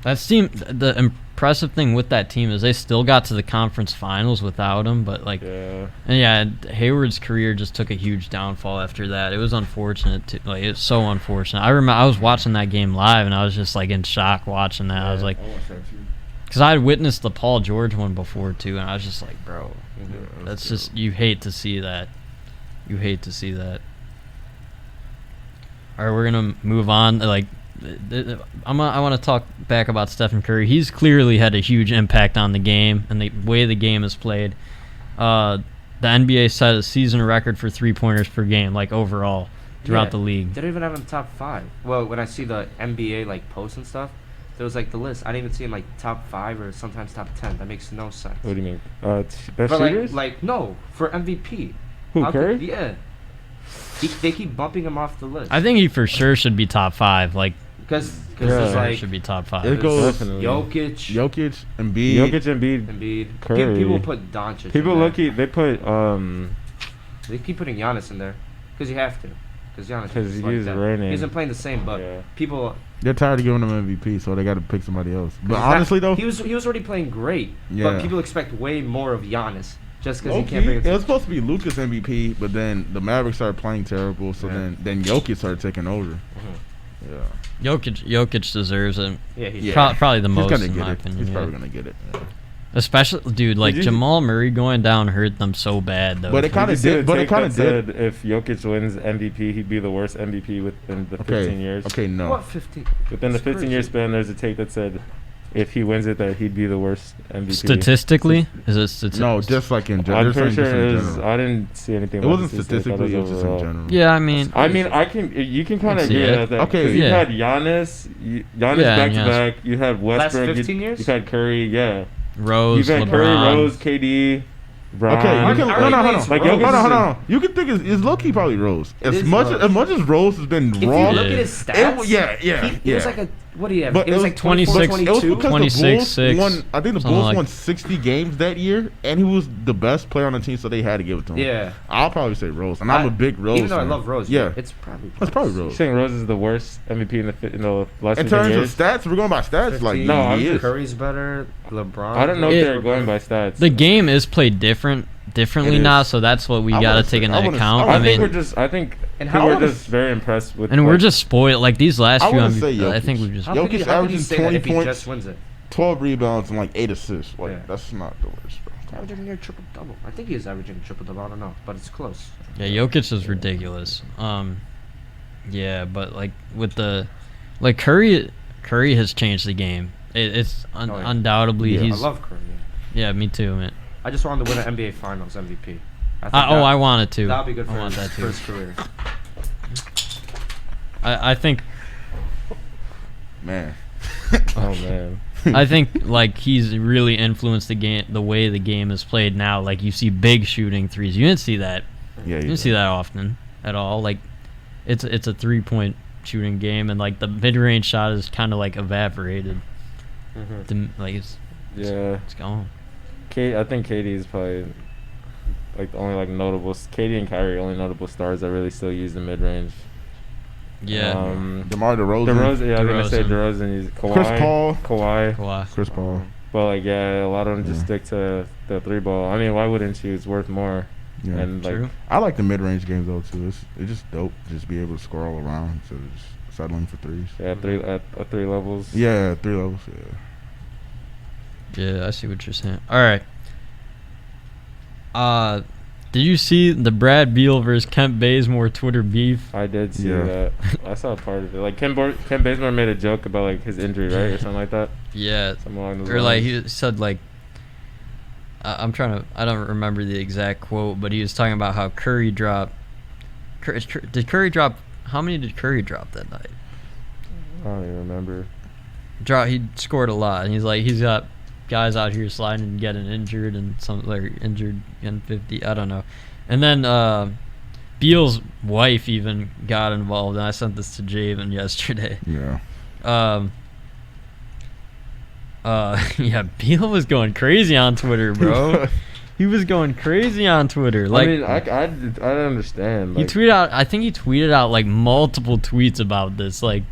that team. The impressive thing with that team is they still got to the conference finals without him, but like, Yeah. and yeah, Hayward's career just took a huge downfall after that. It was unfortunate. Like it's so unfortunate. I remember I was watching that game live and I was just like in shock watching that. I was like, because I had witnessed the Paul George one before too, and I was just like, bro, that's just you hate to see that. You hate to see that. All right, we're gonna move on. Like, I want to talk back about Stephen Curry. He's clearly had a huge impact on the game and the way the game is played. The NBA set a season record for 3-pointers per game, like overall throughout the league. They don't even have him top 5. Well, when I see the NBA like posts and stuff, there was like the list. I didn't even see him like top 5 or sometimes top 10. That makes no sense. What do you mean? Best For shooters? like no, for MVP. Who, How Curry? could- yeah. They keep bumping him off the list. I think he for sure should be top 5. Like, Because Yeah. it's like should be top 5. It goes Definitely. Jokic, Embiid. Jokic, Embiid, Embiid. Curry. People put Doncic. People in there. lucky they put They keep putting Giannis in there because you have to. because Giannis Because is like he's that. reigning. He isn't playing the same, but people. They're tired of giving him MVP, so they got to pick somebody else. But honestly, though, he was already playing great. Yeah. But people expect way more of Giannis just because he can't bring it. It was supposed to be Luka's MVP, but then the Mavericks started playing terrible, so then Jokic started taking over. Mm-hmm. Yeah. Jokic deserves it. Yeah, Probably the most, He's gonna in get my it. opinion. He's probably gonna get it. Yeah. Especially, dude, like Jamal Murray going down hurt them so bad, though. But it kind of did. But it kind of did. If Jokic wins MVP, he'd be the worst MVP within the 15 years. Okay, no. What 15? Within the 15-year span, there's a take that said if he wins it, that he'd be the worst MVP. Statistically, is it statistically? No, just like in general. I'm pretty sure it is. I didn't see anything. It wasn't statistically. It was just in general. Yeah, I mean, you can kind of agree with that. Okay, you had Giannis back to back. You had Westbrook. Last 15 years. You had Curry. Yeah. Rose, You've had LeBron. Curry, Rose, KD, Bron. Okay, you can hold on. You can think it's low key probably Rose. As much as Rose has been if wrong. If you look at his stats, he was like a what do you have? But it was like 26, 26, 22. It was because 26, the Bulls 6, won. I think the Bulls won 60 games that year, and he was the best player on the team, so they had to give it to him. Yeah, I'll probably say Rose, and I'm a big Rose. Even though fan. I love Rose, yeah, it's probably Rose. You're saying Rose is the worst MVP in the last 15 years? In terms of stats, we're going by stats. 15. Like No, I'm just Curry's better. LeBron. I don't know if they're going by stats. The game is played differently now, so that's what we gotta take into account. I think we're just very impressed with. And we're just spoiled. Like these last few, I think we just. Jokic averages 20 points, just wins it? 12 rebounds and like 8 assists. Like that's not the worst. Bro. Averaging near triple double. I think he's averaging triple double. I don't know, but it's close. Yeah, Jokic is ridiculous. Yeah, but like with the, like Curry has changed the game. It's undoubtedly he's. I love Curry. Yeah, me too, man. I just wanted to win an NBA Finals MVP. I wanted to. That would be good for his career. I think. Man. Oh man. I think like he's really influenced the game, the way the game is played now. Like you see big shooting threes. You didn't see that. Yeah, you didn't see that often at all. Like it's a 3-point shooting game, and like the mid-range shot is kind of like evaporated. It's gone. I think KD is probably like the only notable. KD and Kyrie are only notable stars that really still use the mid-range. Yeah. DeMar DeRozan. I was gonna say DeRozan. He's Kawhi. Chris Paul. But a lot of them just stick to the 3-ball. I mean, why wouldn't you? It's worth more. Yeah, and true. I like the mid-range games though too. It's just dope to just be able to score all around instead of just settling for threes. Yeah, at 3 levels. Yeah, 3 levels. Yeah, I see what you're saying. All right. Did you see the Brad Beal versus Kent Bazemore Twitter beef? I did see that. I saw part of it. Like Kent Bazemore made a joke about his injury, right, or something like that. Yeah. Something along those lines. Like he said I don't remember the exact quote, but he was talking about how Curry dropped. Did Curry drop? How many did Curry drop that night? I don't even remember. He scored a lot, and he's got guys out here sliding and getting injured, and some injured getting 50. I don't know. And then Beal's wife even got involved, and I sent this to Javen yesterday. Yeah. Yeah, Beal was going crazy on Twitter, bro. He was going crazy on Twitter. Like, I mean, I don't understand. He tweeted out. I think he tweeted out multiple tweets about this. Like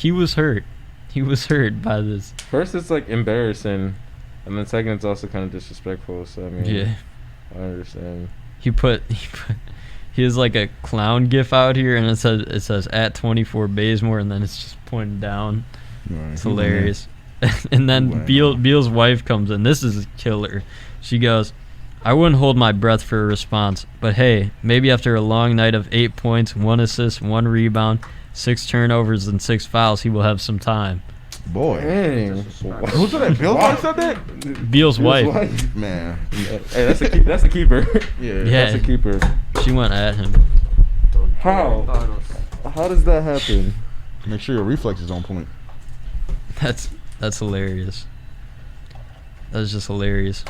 he was hurt. He was hurt by this. First, it's embarrassing, and then second, it's also kind of disrespectful. So I mean, yeah, I understand. He has a clown gif out here, and it says at 24 Bazemore, and then it's just pointing down. Right. It's hilarious. And then Beal's wife comes in. This is a killer. She goes, "I wouldn't hold my breath for a response, but hey, maybe after a long night of 8 points, 1 assist, 1 rebound, 6 turnovers, and 6 fouls, he will have some time." Boy. Dang. Who said that? Bill's wife said that? Beal's wife. Man. Hey, that's a keeper. Yeah. That's a keeper. She went at him. How does that happen? Make sure your reflex is on point. That's hilarious. That's just hilarious.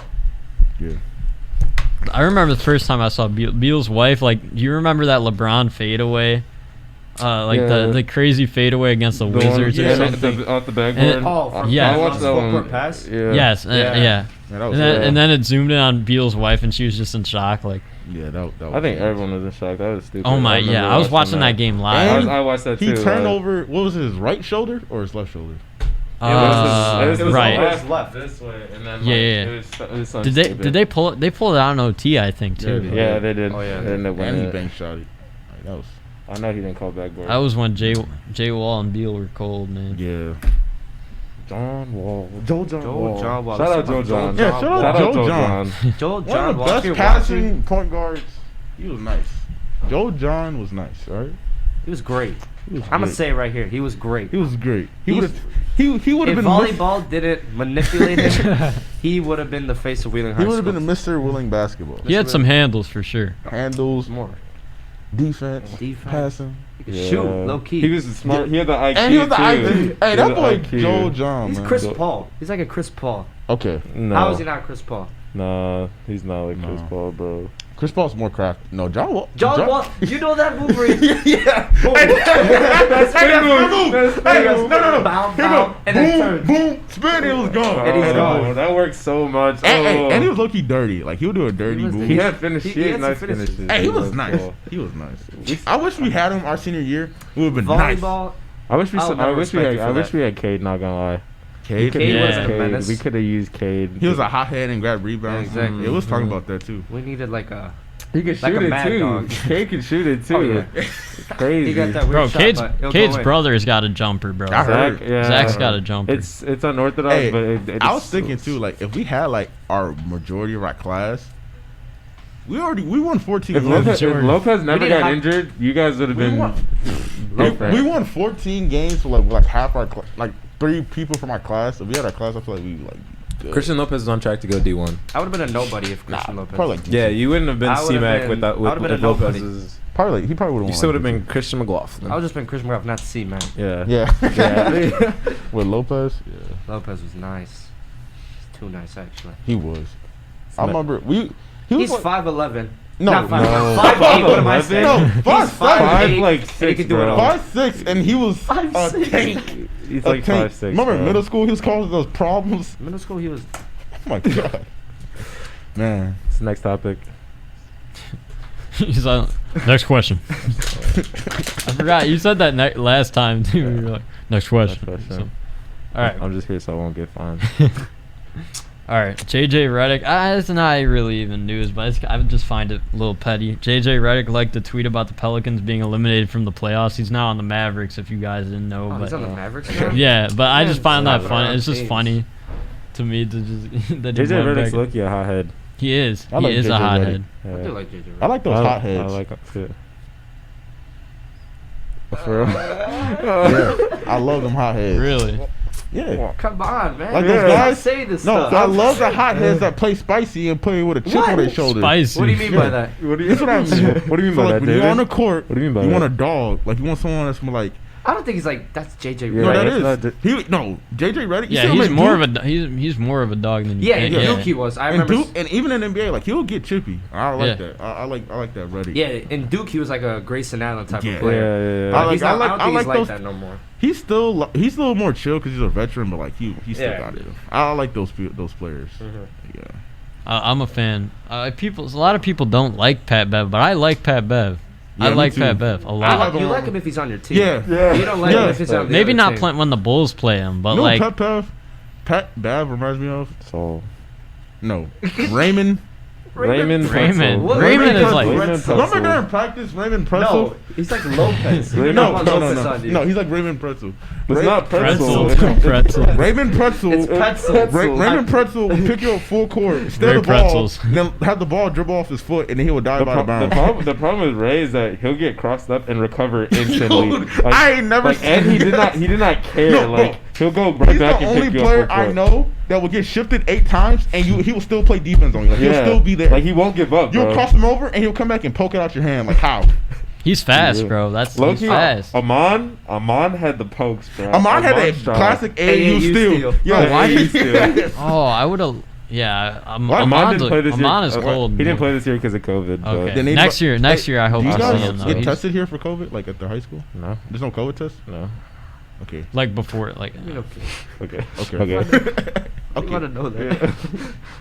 Yeah. I remember the first time I saw Beal's wife. Do you remember that LeBron fadeaway? The crazy fadeaway against the Wizards or something. Off the backboard. I watched that one. Pass? Yeah. Yes. Yeah. And then it zoomed in on Beal's wife, and she was just in shock. Yeah, that was I think everyone was in shock. That was stupid. Oh my, yeah, I was watching that game live. I watched that too. He turned over. What was his right shoulder or his left shoulder? It was right. left this way, and then Yeah. It was Did they pull it? They pulled it out in OT, I think too. Yeah, they did. Oh, yeah. And he bank shot it. Like, that was. I know he didn't call backboard. That was when Jay Wall and Beal were cold, man. Yeah. John Wall. Joe John Wall. Shout out Joe John. Yeah, shout out Joe John. Joe One John of the Wall. best passing point guards. He was nice. Joe John was nice, right? He was great. Was I'm gonna great. say it right here. He was great. He was great. He would have. He would have If been. volleyball didn't manipulate him, he would have been the face of Wheeling High He School. would have been a Mr. Willing basketball. He had some handles for sure. Handles, more. defense, passing. He could shoot, low key. He was smart. He had the IQ And he was the too. IQ. Hey, that boy Joe John. He's man. Chris Paul. He's like a Chris Paul. Okay. No. How is he not Chris Paul? Nah, he's not like Chris Paul, bro. Chris Paul's more crafty. No, John Wall. John Wall. You know that move where he Yeah. That's No. bound, and then turn. Boom, spin, it was gone. And he's gone. That works so much. And he was low-key dirty. Like, he would do a dirty move. He had finishes. He He had had some nice finishes. finishes. Hey, he was nice. He was nice. I wish we had him our senior year. It would have been nice. Volleyball. I wish we I'll never respect you for I wish that. we had Cade. Not gonna lie. Cade? Yeah. wasn't a menace. We could have used Cade. He was a hothead and grabbed rebounds. Yeah, exactly. It was talking about that, too. We needed like a. He can like shoot a it mad too. dog. Cade can shoot it too. Oh, yeah. Crazy. He got that weird Bro, shot, but it'll Cade's go in. brother's got a jumper, bro. I heard. Zach, yeah. Zach's got a jumper. It's unorthodox, Hey, but I was thinking, too, like, if we had, like, our majority of our class, we won 14 If games. Lopez never need got to injured, you guys would have We been. won. We won 14 games for like half our like 3 people from our class. If we had our class, I feel like we like good. Christian Lopez is on track to go D1. I would have been a nobody if Christian Lopez. Probably like Yeah, you wouldn't have been I would've C-Mac been- without I would've been a with nobody. Lopez's. probably he probably would have. You still would have been Christian McLaughlin. I would just been Chris McGrath, not C man. Yeah. Yeah. With Lopez, yeah, Lopez was nice. Too nice actually. he was. I remember He He's was like, 5'11". no, Not 5'8". No. 5'8". What am I 5'11". saying? No, He's 5'7". 5'6", and he could do it bro. all. 5'6", and he was a 5'6". tank. He's A like tank. 5'6". Remember in bro. middle school, he was causing those problems. Middle school, he was. Oh my god, man. It's the next topic. He's like, next question. I forgot you said that last time too. You were like, next question. Next question. So, all right, I'm just here so I won't get fined. all right. JJ Redick. It's not really even news, but I just find it a little petty. JJ Redick liked to tweet about the Pelicans being eliminated from the playoffs. He's now on the Mavericks. If you guys didn't know, Oh, but he's on the Mavericks now? yeah, but I just find that Yeah, funny. It's just teams. funny to me to just that he JJ went Redick's back. lucky a hothead. He is. I like He is a JJ hothead. Yeah. I do like JJ. I like those hot heads. I like him too. For real? Yeah, I love them hot heads. Really? Yeah. Come on, man. Like You those can't guys? say this No, stuff. I love the hot heads that play spicy and play with a chip on their shoulder. Spicy. What do you mean by that? What do you That's what I mean. What do you mean So by like that, when you're on the David? court, What do you mean by you that? want a dog. Like you want someone that's more like. I don't think he's like that's JJ. Yeah, No, Redick. that that's is. not JJ Redick. you Yeah, see him he's in more Duke? of a he's more of a dog than Yeah, in yeah. Duke he was. I And remember. Duke, and even in NBA, like he'll get chippy. I like Yeah. that. I like that Redick. Yeah, in Duke he was like a Grayson Allen type Yeah. of player. Yeah. I like- He's not, I, don't think he's like those- that no more. He's a little more chill because he's a veteran, but like he still Yeah. got it. I like those players. Yeah. I'm a fan. A lot of people don't like Pat Bev, but I like Pat Bev. Yeah, I me like too. Pat Bev a I lot. like You him. like him if he's on your team. Yeah. You don't like Yeah. him if it's on the Maybe other not team. playing when the Bulls play him, but You know like what Pat Bev reminds me of? So No, Raymond. Raymond Raymond. What- Raymond is like Raymond Remember Pretzel. during practice, Raymond Pretzel? No, he's like Lopez. Raymond- No, Lopez on you. no, he's like Raymond Pretzel. It's not pretzel. pretzel. Pretzel. Raymond Pretzel. It's pretzel. Raymond Pretzel would pick you up full court, steal Ray the ball, Pretzels. then have the ball dribble off his foot, and then he would dive out of bounds. The problem with Ray is that he'll get crossed up and recover instantly. Dude, I ain't never seen and he did not care. No, bro. He'll go right He's back the and only pick you player up. I know that will get shifted 8 times, and he will still play defense on you. Like, he'll still be there. Like he won't give up. You'll bro. cross him over, and he'll come back and poke it out your hand. Like how? he's fast, Yeah. bro. He's Low-key, fast. Amon had the pokes, bro. Amon had a shot. classic AAU AAU steal. steal. Yeah, Why did he steal? Oh, I would have. Yeah, What? Amon didn't play this year. Amon is cold. He didn't play this year because of COVID. but- Okay. Then he- Next year, I hope Do you to see guys him though. get He's- tested here for COVID, like at the high school? No, There's no COVID test. no. Okay. like before, like Okay. Okay. Okay. I want to know that.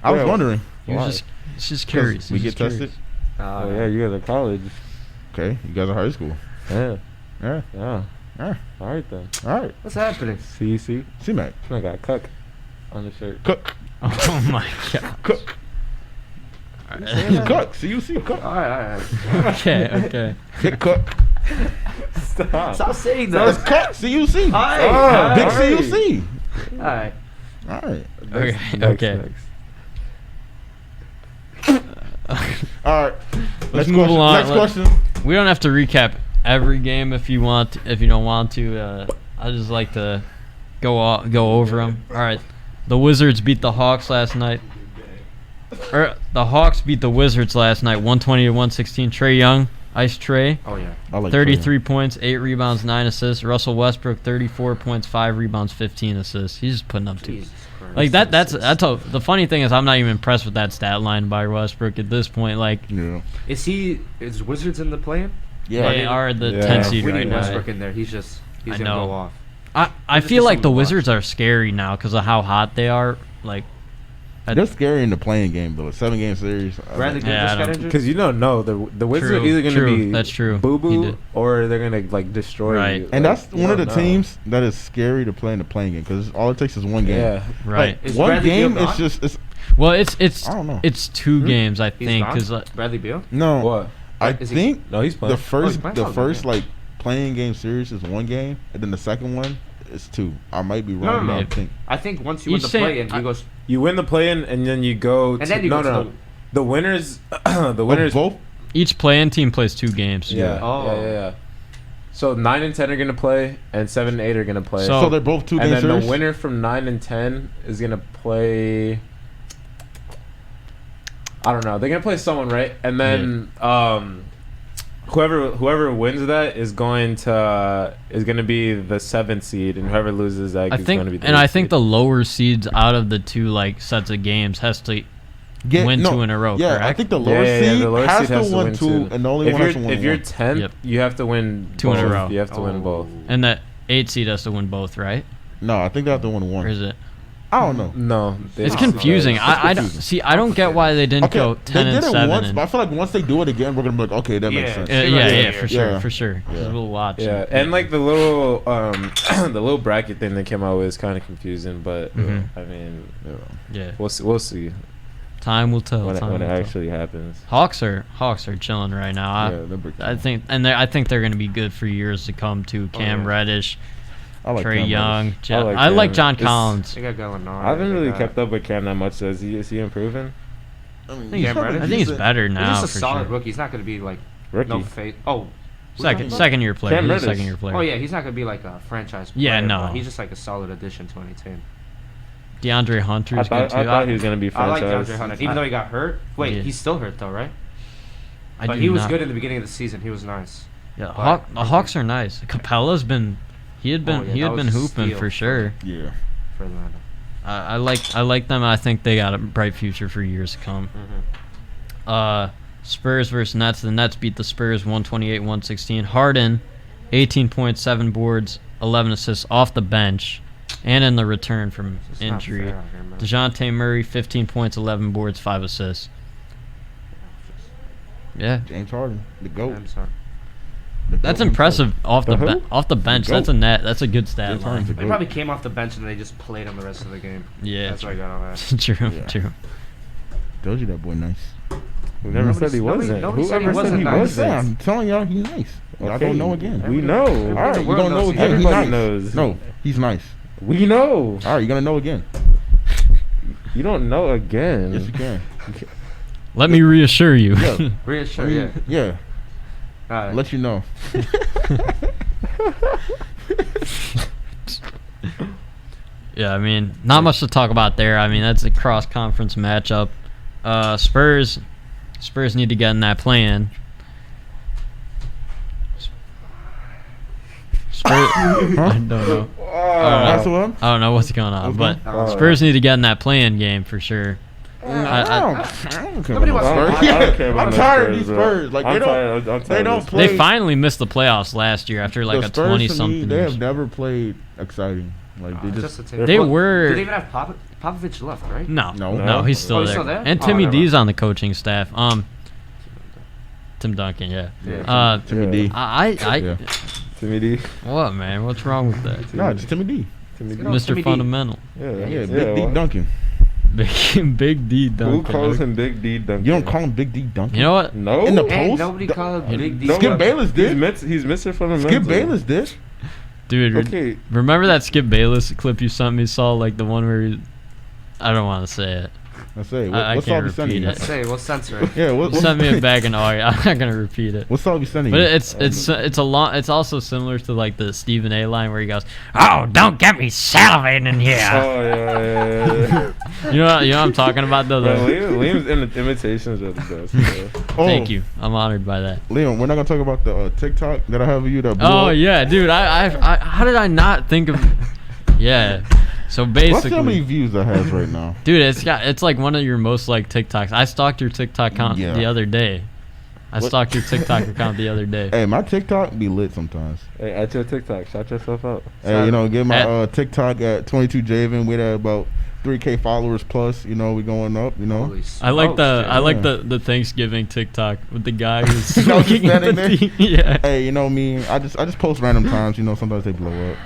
I was Well, wondering. he was just curious. We He's get just tested. curious. Oh yeah, you guys are college. Okay, you guys are high school. Yeah. Yeah. Yeah. Yeah. All right then. All right. What's happening? CC. C-Mac. I got cook on the shirt. Cook. Oh my god. Cook. Alright. Cook. C-U-C. Cook. All right. Okay. Big Cook. Stop. Stop saying That's that. Cook. C-U-C. Alright. Big Alright. C-U-C. All right. All right. Okay. All right. Let's move along. Next question. We don't have to recap every game if you want. If you don't want to, I just like to go over them. All right. The Wizards beat the Hawks last night. The Hawks beat the Wizards last night, 120-116. Trae Young, Ice Trae, Oh yeah. I like 33 points, 8 rebounds, 9 assists. Russell Westbrook, 34 points, 5 rebounds, 15 assists. He's just putting up two. Jesus Christ. Like the funny thing is I'm not even impressed with that stat line by Westbrook at this point. Like Yeah. Is Wizards in the play-in? they are the Yeah. 10 seed We right need now. Westbrook in there. He's I gonna know. go off. I feel just like the something to watch. Wizards are scary now because of how hot they are. Like They're scary in the playing game though. A 7-game series. Bradley Beal Yeah, I just got don't- injured. Because the Wizards True, are either going true, to be that's true. He boo boo did. or they're going to like destroy Right. you. And Like, that's you one of the don't know. teams that is scary to play in the playing game because all it takes is one game. Yeah. right. Like, Is one Bradley game Beal is gone? just it's Well, it's I don't know. it's 2 games I He's think gone? because Bradley Beal. no. What? I Is he- think No, he's playing. the first playing? the Oh, first okay. like playing game series is 1 game and then the second one is 2. I might be No, wrong. no, but I no. think I think once you win Each the say- play-in, I- he goes. You win the play-in and then you go to... And then you no, go no, to no. The winners... the oh, winners... both. each play-in team plays 2 games. Yeah. Oh. Yeah. So 9 and 10 are going to play and 7 and 8 are going to play. So- So they're both 2 and game then series. the winner from 9 and 10 is going to play... I don't know. They're going to play someone, right? And then whoever wins that is going to be the 7th seed, and whoever loses that I is think, going to be the and 8th I think seed. the lower seeds out of the 2 like sets of games has to win 2 in a row. Yeah, correct? I think the lower seed the lower has seed to win 2, and the only if one has to win if you're 1. 10th, Yep. you have to win 2 in a both. row. You have to win both. And the 8 seed has to win both, right? No, I think they have to win Or 1. is it? I don't know. No, It's they- confusing. It's I don't confusing. see. I don't get why they didn't Okay, go 10 they and did it 7. once, and, but I feel like once they do it again, we're gonna be like, okay, that makes Yeah. sense. yeah, for sure, Yeah. for sure. 'Cause Yeah. we'll watch. Yeah, and like the little the little bracket thing they came out with is kind of confusing, but Mhm. I mean, Yeah. we'll see Time will tell. When it, time when it will tell. actually happens. Hawks are chilling right now. Yeah, they're big I time. think, and I think they're going to be good for years to come too. Cam yeah. Reddish, I like Trey Cam Young. Reddish. I like Cam. John It's- Collins. They got Gallinari. I haven't they really got- kept up with Cam that much. So is he improving? I mean, I think Cam Reddish? he's better He's now just a for solid sure. rookie. He's not going to be like Rookie. no fate. Oh. Second year player. Cam He's a Reddish. second year player. Oh yeah, he's not going to be like a franchise. Yeah, player, no. but he's just like a solid addition to any team. DeAndre Hunter's good too. I thought he was gonna be I like franchise. DeAndre Hunter, even though he got hurt. Wait, Yeah. he's still hurt though, right? I But do he was not- good in the beginning of the season. He was nice. Yeah, but- the Hawks are nice. Capella's been. He had been Oh, yeah, he that had been was a hooping steal for sure. Yeah. For Atlanta. I like them. I think they got a bright future for years to come. Mm-hmm. Spurs versus Nets. The Nets beat the Spurs 128-116. Harden, 18 points, 7 boards, 11 assists off the bench, and in the return from It's not injury. fair out here, man. DeJounte Murray, 15 points, 11 boards, 5 assists. Yeah, James Harden, the GOAT. I'm sorry. The GOAT that's himself. impressive off the The who? Off the bench. GOAT. That's a net. That's a good stat James Harden's line. a They probably came off the bench and they just played him the rest of the game. Yeah, That's why I got all that. true, Yeah. true. Told you that boy nice. We never said he nobody- wasn't. nobody said he Whoever said wasn't he nice. I'm wasn't. telling y'all he's nice. Y'all Okay. don't know again. We know. All right, the you're world gonna know knows again. He's Everybody nice. knows. No, he's nice. We know. All right, you're gonna know again. You don't know again. Yes, you can. Let me reassure you. Yeah. Reassure, I mean, yeah. All right. Let you know. Yeah, I mean, not much to talk about there. I mean, that's a cross-conference matchup. Spurs need to get in that plan. Spurs, I don't know. That's the one. I don't know what's going on, What's but going on? Spurs need to get in that play-in game for sure. I don't care Nobody about wants Spurs. I don't care about I'm no tired of these bro. Spurs. Like I'm they tired- don't. I'm tired They of don't this. play. They finally missed the playoffs last year after like the a Spurs, to me, 20-something they years. have never played exciting. Like they just. Just a team. They Well, were- Did they even have Popovich left, right? No, No. no, he's still Oh, he's there. still there? And Oh, Timmy never D's on the coaching staff. Tim Duncan, yeah. Timmy D. I Timmy D. What, man? What's wrong with that? No, just Timmy D. Mr. Timmy D. Fundamental. Yeah, Big D Duncan. Big D Duncan. Who calls him Big D Duncan? You don't call him Big D Duncan. You know what? No. In the Ain't post, nobody call him Big D. Skip Bayless did. He's Mr. Fundamental. Skip Bayless did. Dude, Okay. remember that Skip Bayless clip you sent me? Saw like the one where I don't want to say it. I say, I what's can't all you sending repeat you? it. Say, we'll censor it. Yeah, what Send me it back in August. I'm not gonna repeat it. What's all you sending But you? it's a lot. It's also similar to like the Stephen A. line where he goes, "Oh, don't get me salivating in here." Oh yeah. You know what I'm talking about though. Bro, Liam's imitations are the best. Bro. Thank you. I'm honored by that. Liam, we're not gonna talk about the TikTok that I have of you that blew Oh up. yeah, dude. I how did I not think of? Yeah. So Let's see how many basically, views that has right now. dude, it's like one of your most like TikToks. I stalked your TikTok account Yeah. the other day. I What? stalked your TikTok account the other day. Hey, my TikTok be lit sometimes. Hey, at your TikTok, shout yourself out. Hey, you know, get my At- TikTok at 22 Javen. We're at about 3K followers plus. You know, we going up. You know. Holy I like smokes, I like Yeah. the Thanksgiving TikTok with the guy who's You know, just smoking in the standing there. tea. Yeah. Hey, you know me. I just post random times. You know, sometimes they blow up.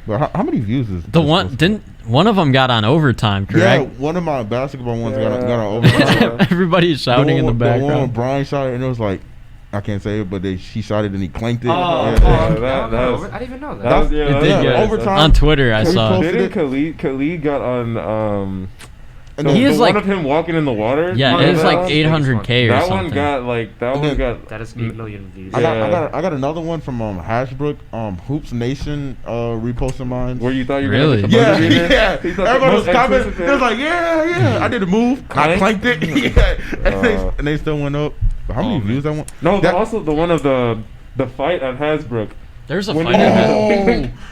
But how many views is The one didn't one of them got on overtime, Yeah, correct? one of my basketball ones got on Yeah. overtime. Everybody's shouting in the The one when background. Brian shot it, and it was like, I can't say it, but he shot it and he clanked it. Oh, Yeah. that was- I didn't even know that. That was, It that did was- get overtime. on Twitter. I He saw. posted Didn't Khalid got on And He is the like- one of him walking in the water? Yeah, Oh, it was that like was- 800K or That something. one got like that And one then- got That is 8 million views. I Yeah. got another one from Hashbrook, Hoops Nation reposting mine. where you thought you were Really? gonna get Yeah, the buzzer beater? yeah. He thought Everybody the was most commenting. anticipated- They was like, yeah. I did a move. I clanked it. Yeah. And they still went up. But how many views I want? No, That- also the one of the fight at Hasbrook. There's a When fight. he at Oh.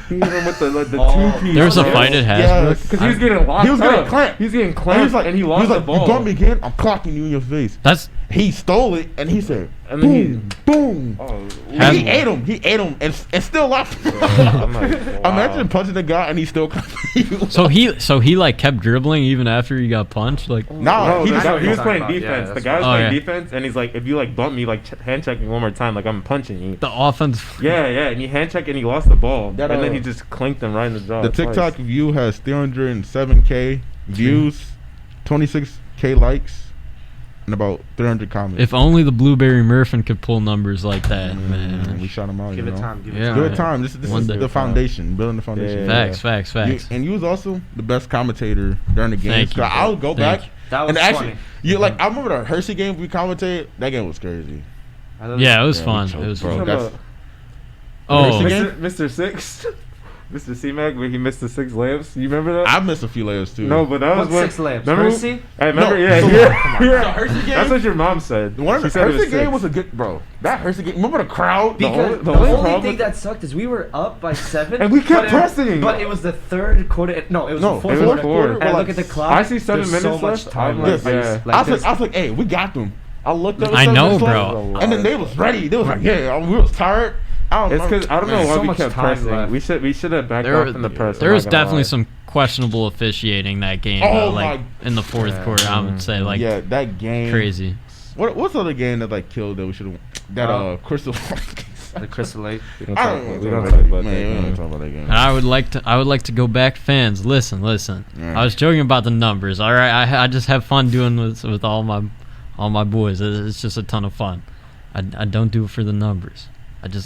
he hit him with the Oh. 2 piece. There's a Yeah. fight at Yes. Hasbrook. Because he was getting locked He was getting up. clamped. He was getting And clamped, and he lost was like, the ball. You bump me again, I'm clocking you in your face. That's He stole it and he said, And then boom, boom. Oh, And he Hasbrook. ate him, and still lost. I'm like, wow. Imagine punching the guy and he still clapping you. so he like kept dribbling even after he got punched. Like Nah, No, he the just guy- he was talking playing about. Yeah, defense. The that's guy was right. playing Oh, yeah. defense, and he's like, if you like bump me, like hand check me one more time, like I'm punching you. the offense. Yeah, and he hand checked and he lost the ball, That, and then he just clinked him right in the jaw. the twice. TikTok view has 307K views, 26K likes, and about 300 comments. If only the TheBlueberryMurphin could pull numbers like that, we man. shot them out. Give you it know? time. Give it Yeah. time. Good time. This One is day. the foundation, building the foundation. Yeah. Facts. And you was also the best commentator during the game. Thank you. I'll go Thank back. you. That was And actually, funny. you like I remember the Hershey game we commentated. That game was crazy. Yeah, it was Yeah, fun. we choked, It was bro. fun. That's- Oh, Hershey game? Mr. Six, Mr. C-Mac, where he missed the 6 layups. You remember that? I missed a few layers too. No, but that was What what. 6 layups? Remember? Mercy? I remember. No, Yeah, so- yeah. The Hershey game? That's what your mom said. One of She the said it Hershey game 6. was a good bro. That Hershey game. Remember the crowd? Because the only only problem thing with- that sucked is we were up by 7. And we kept but pressing. But it was the third quarter. No, it was No, the fourth it was quarter. fourth. And We're look like- at the clock. I see 7 there's minutes so much left. time I'm left. like, yeah. Like I was like, hey, we got them. I looked up. I know, 7 minutes left, bro. And then they was ready. They was like, yeah, we was tired. It's because I don't know There's why so we much kept time pressing. left. We should have backed there off in the press. there I'm was not gonna definitely lie. some questionable officiating that game. Oh though, like my- in the fourth quarter, I would say like yeah, that game. crazy. What's the other game that like killed that we should have? That Crystal. The Crystal Lake. We don't I talk don't about- want we to don't talk talk about about that. that. Man, we don't man. talk about that game. And I would like to go back. Fans, listen. Yeah. I was joking about the numbers. All right, I just have fun doing this with all my boys. It's just a ton of fun. I don't do it for the numbers.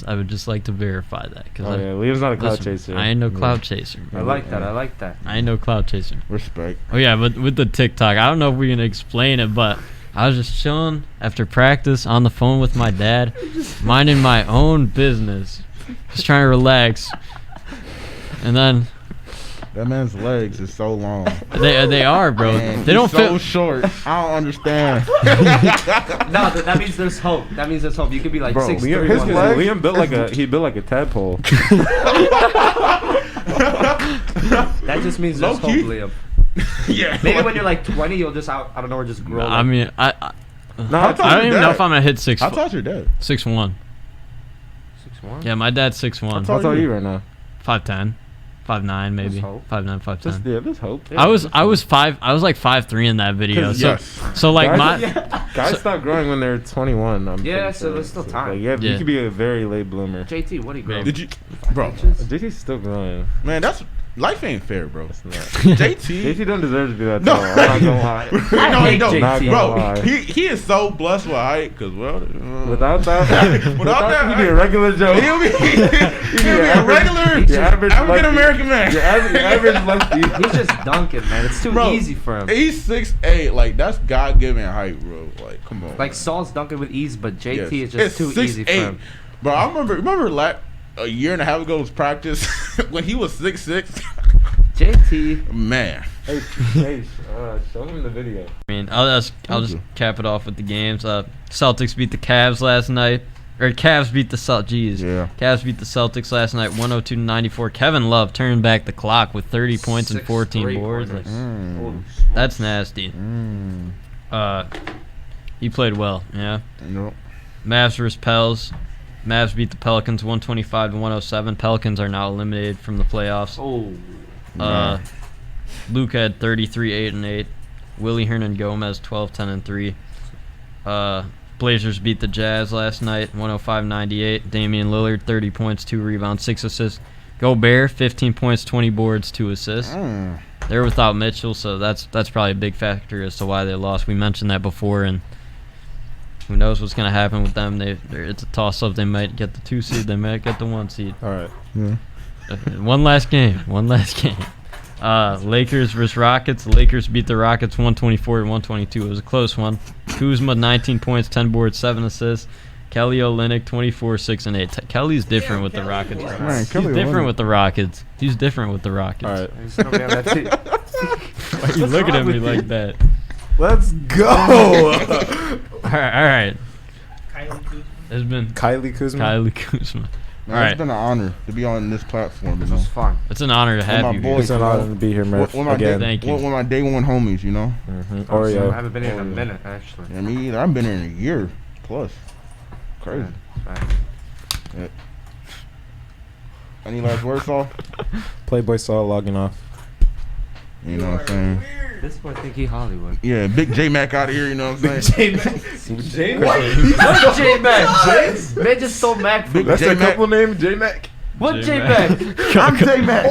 I would just like to verify that because Oh yeah, Liam's not a cloud chaser. I ain't no cloud chaser. I like that. I like that. I ain't no cloud chaser. Respect. Oh yeah, but with the TikTok, I don't know if we can explain it, but I was just chilling after practice on the phone with my dad, minding my own business, just trying to relax. And then That man's legs is so long. they are, bro. Man, They don't he's so fit. short. I don't understand. No, that means there's hope. That means there's hope. You could be like Bro, 6'3". Liam, his one legs, day. Liam built like a tadpole. That just means there's hope, Low-key. Liam. Yeah. Maybe when you're like 20, you'll just I don't know, just grow. I like, mean, I How tall don't your even know dad? if I'm gonna hit 6 How tall's your dad? 6'1". 6'1". Yeah, my dad's 6'1". tall How tall are you right now? 5'10". 5'9" maybe. There's hope. 5'9", 5'10". There's hope. I was like 5'3" in that video. So Yes. so like Guys stop growing when they're 21. Yeah, so there's still time. Like, Yeah. You could be a very late bloomer. JT, what do you grow? Did you, bro? JT's still growing. Man, that's life ain't fair, bro. It's not. JT. JT don't deserve to be that No. tall. I'm not gonna lie. No, he don't. Not gonna Bro, lie. he is so blessed with height, cause Without that, without that, he'd be a regular Joe. he'll be a regular your average African American man. Your average lefty. He's just dunking, man. It's too Bro, easy for him. He's 6'8", like that's God-given height, bro. Like, come on. Like man. Saul's dunking with ease, but JT is just It's too 6'8". easy for him. Bro, I remember a year and a half ago's practice when he was 6'6". JT. Man. Hey, show him the video. I mean, I'll just cap it off with the games. Celtics beat the Cavs last night. Or Cavs beat the Celtics. Yeah. Cavs beat the Celtics last night, 102-94. Kevin Love turned back the clock with 30 points and 14 boards. Like, that's nasty. He played well. Yeah. Nope. Mavs versus Pels. Mavs beat the Pelicans 125-107. Pelicans are now eliminated from the playoffs. Luke had 33, 8 and 8. Willie Hernan Gomez 12, 10 and 3. Blazers beat the Jazz last night 105-98. Damian Lillard 30 points, 2 rebounds, 6 assists. Gobert 15 points, 20 boards, 2 assists. They're without Mitchell, so that's probably a big factor as to why they lost. We mentioned that before, and who knows what's going to happen with them. It's a toss-up. They might get the 2 seed. They might get the 1 seed. All right. Yeah. One last game. Lakers versus Rockets. The Lakers beat the Rockets 124-122. It was a close one. Kuzma 19 points, 10 boards, 7 assists. Kelly Olynyk 24, 6 and 8. Kelly's different with the Rockets. Man, He's Kelly different Olynyk. with the Rockets. He's different with the Rockets. All right. There's nobody on that team. Why are you looking at me like that? Let's go. All right. It's been Kylie Kuzma. Kylie Kuzma. Man, Alright. it's been an honor to be on this platform. This You know, was fun. It's an honor to have my you boy- here. It's an honor to be here, Murph. One of my Again. Thank you. One of my day one homies. You know. Mhm. I Oreo. haven't been here in a minute, actually. Yeah, me either. I've been here in a year plus. Crazy. Right. Any last words, Saul? Playboy Saul logging off. You know what I'm saying? This boy think he Hollywood. Yeah, Big J Mac out of here. You know what I'm saying? What J-Mac? Man just stole Mac from Big me. That's J a Mac. couple name, J Mac. What J-Mac. J-Mac? I'm J Mac.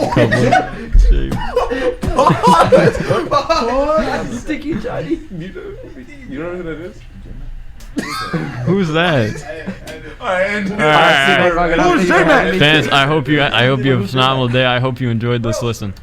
Sticky Johnny. You know who that is? Who's that? Alright. Who's Fans, I hope you have a phenomenal day. I hope you enjoyed this listen.